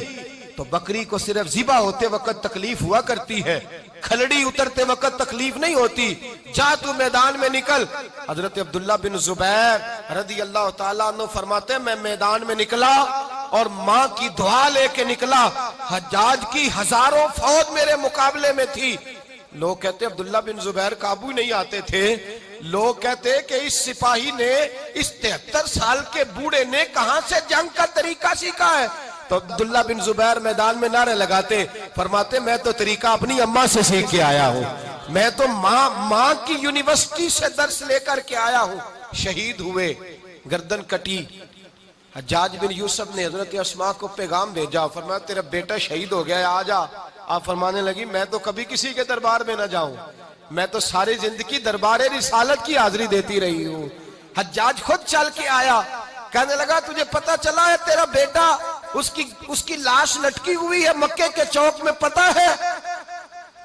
Speaker 1: तो बकरी को सिर्फ ज़िबा होते वक्त तकलीफ हुआ करती है, खलड़ी उतरते वक्त तकलीफ नहीं होती, जा तू मैदान में निकल। हजरत अब्दुल्ला बिन जुबैर रदी अल्लाह ताला अन्हु फरमाते हैं, मैं मैदान में निकला और माँ की दुआ लेके निकला, हज्जाज की हजारों फौज मेरे मुकाबले में थी। लोग कहते अब्दुल्ला बिन जुबैर काबू नहीं आते थे, लोग कहते कि इस सिपाही ने, इस 73 साल के बूढ़े ने कहां से जंग का तरीका सीखा है। तो अब्दुल्ला बिन जुबैर मैदान में नारे लगाते, फरमाते मैं तो तरीका अपनी अम्मा से सीख के आया हूँ, मैं तो माँ की यूनिवर्सिटी से दर्स लेकर के आया हूँ। शहीद हुए, गर्दन कटी। हज्जाज बिन यूसुफ ने हजरत अस्मा को पैगाम भेजा, फरमाया तेरा बेटा शहीद हो गया है, आ जा। आप फरमाने लगी, मैं तो कभी किसी के दरबार में ना जाऊं, मैं तो सारी जिंदगी दरबार रिसालत की हाजिरी देती रही हूँ। हज्जाज खुद चल के आया, कहने लगा तुझे पता चला है तेरा बेटा, उसकी लाश लटकी हुई है मक्के के चौक में, पता है।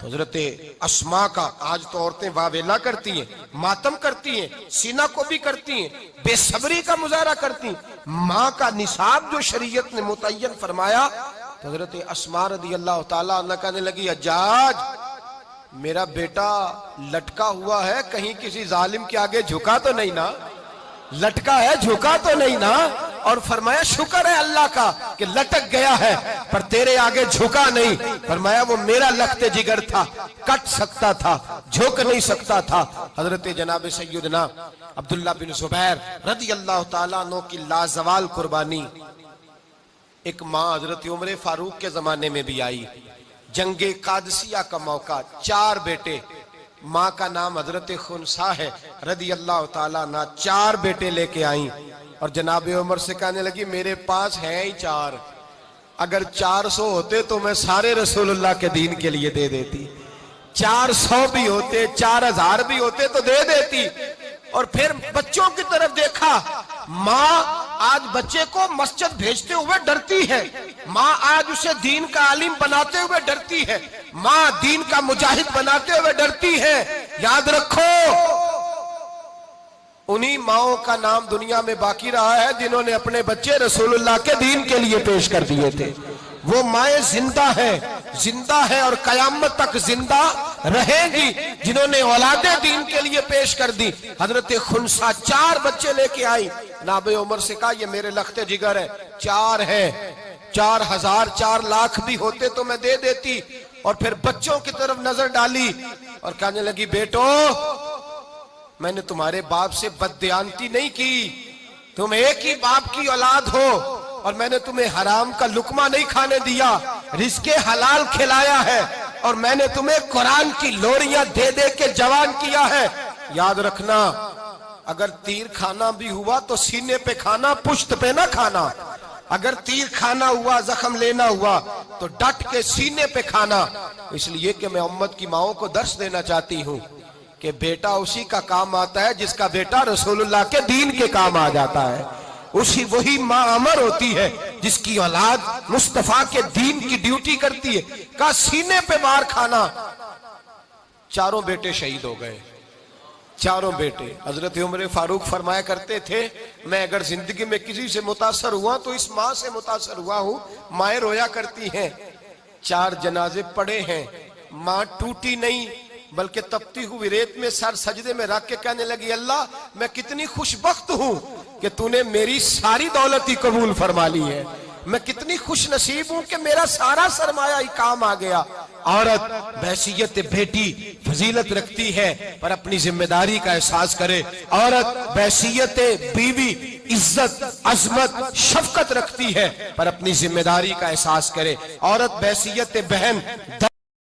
Speaker 1: तो हजरत अस्मा का, आज तो औरतें वावेला करती हैं, मातम करती हैं, सीना को भी करती हैं, बेसब्री का मुजाहरा करती हैं, माँ का निसाब जो शरीयत ने मुतय्यन फरमाया। तो हजरत अस्मा रदी अल्लाह ताला अन्हा कहने लगी, हज्जाज मेरा बेटा लटका हुआ है, कहीं किसी जालिम के आगे झुका तो नहीं ना, लटका है झुका तो नहीं ना। और फरमाया शुक्र है अल्लाह का कि लटक गया है पर तेरे आगे झुका नहीं। फरमाया वो मेरा लखते जिगर था, कट सकता था, झुक नहीं सकता था। हजरत जनाब सैयदना अब्दुल्ला बिन जुबैर रज़ी अल्लाह ताला अन्हु की लाजवाल कुर्बानी एक माँ हजरत उमर फारूक के जमाने में भी आई। जंगे कादसिया का मौका, 4 बेटे, माँ का नाम हजरत खुनसा है रदी अल्लाह ताला अन्हा, 4 बेटे लेके आई और जनाब उमर से कहने लगी मेरे पास है ही 4, अगर 400 होते तो मैं सारे रसूलुल्लाह के दीन के लिए दे देती, 400 भी होते, 4000 भी होते तो दे देती। और फिर बच्चों की तरफ देखा, माँ आज बच्चे को मस्जिद भेजते हुए डरती है, माँ आज उसे दीन का आलिम बनाते हुए डरती है, माँ दीन का मुजाहिद बनाते हुए डरती है। याद रखो, उन्हीं माओं का नाम दुनिया में बाकी रहा है जिन्होंने अपने बच्चे रसूलुल्लाह के दीन के लिए पेश कर दिए थे। वो माएँ जिंदा है और कयामत तक जिंदा रहेगी जिन्होंने औलादे दीन के लिए पेश कर दी। हजरत खुनसा 4 बच्चे लेके आई, नाबे उमर से कहा ये मेरे लख्ते जिगर है, 4 है, 4000 4 लाख भी होते तो मैं दे देती। और फिर बच्चों की तरफ नजर डाली और कहने लगी बेटो मैंने तुम्हारे बाप से बददियानती नहीं की, तुम एक ही बाप की औलाद हो और मैंने तुम्हें हराम का लुकमा नहीं खाने दिया, रिज़्क़े हलाल खिलाया है और मैंने तुम्हें कुरान की लोरियां दे दे के जवान किया है। याद रखना, अगर तीर खाना भी हुआ तो सीने पे खाना, पुश्त पे ना खाना। अगर तीर खाना हुआ, जख्म लेना हुआ तो डट के सीने पे खाना। इसलिए कि मैं उम्मत की माओं को दर्श देना चाहती हूँ कि बेटा उसी का काम आता है जिसका बेटा रसूलुल्लाह के दीन के काम आ जाता है। वही माँ अमर होती है जिसकी औलाद मुस्तफा के दीन की ड्यूटी करती है। का सीने पे मार खाना। 4 बेटे शहीद हो गए, 4 बेटे। हजरत उमर फारूक फरमाया करते थे मैं अगर जिंदगी में किसी से मुतासर हुआ तो इस माँ से मुतासर हुआ हूं। माएँ रोया करती हैं, 4 जनाजे पड़े हैं, माँ टूटी नहीं बल्कि तपती हुई रेत में सर सजदे में रख के कहने लगी अल्लाह मैं कितनी खुशबख्त हूं कि तूने मेरी सारी दौलत ही कबूल फरमा ली है, मैं कितनी खुश नसीब हूं कि मेरा सारा सरमाया ही काम आ गया। औरत बहसीयत बेटी फजीलत रखती है पर अपनी जिम्मेदारी का एहसास करे। औरत बहसीयत बीवी इज्जत अजमत शफकत रखती है पर अपनी जिम्मेदारी का एहसास करे। औरत बहसीयत बहन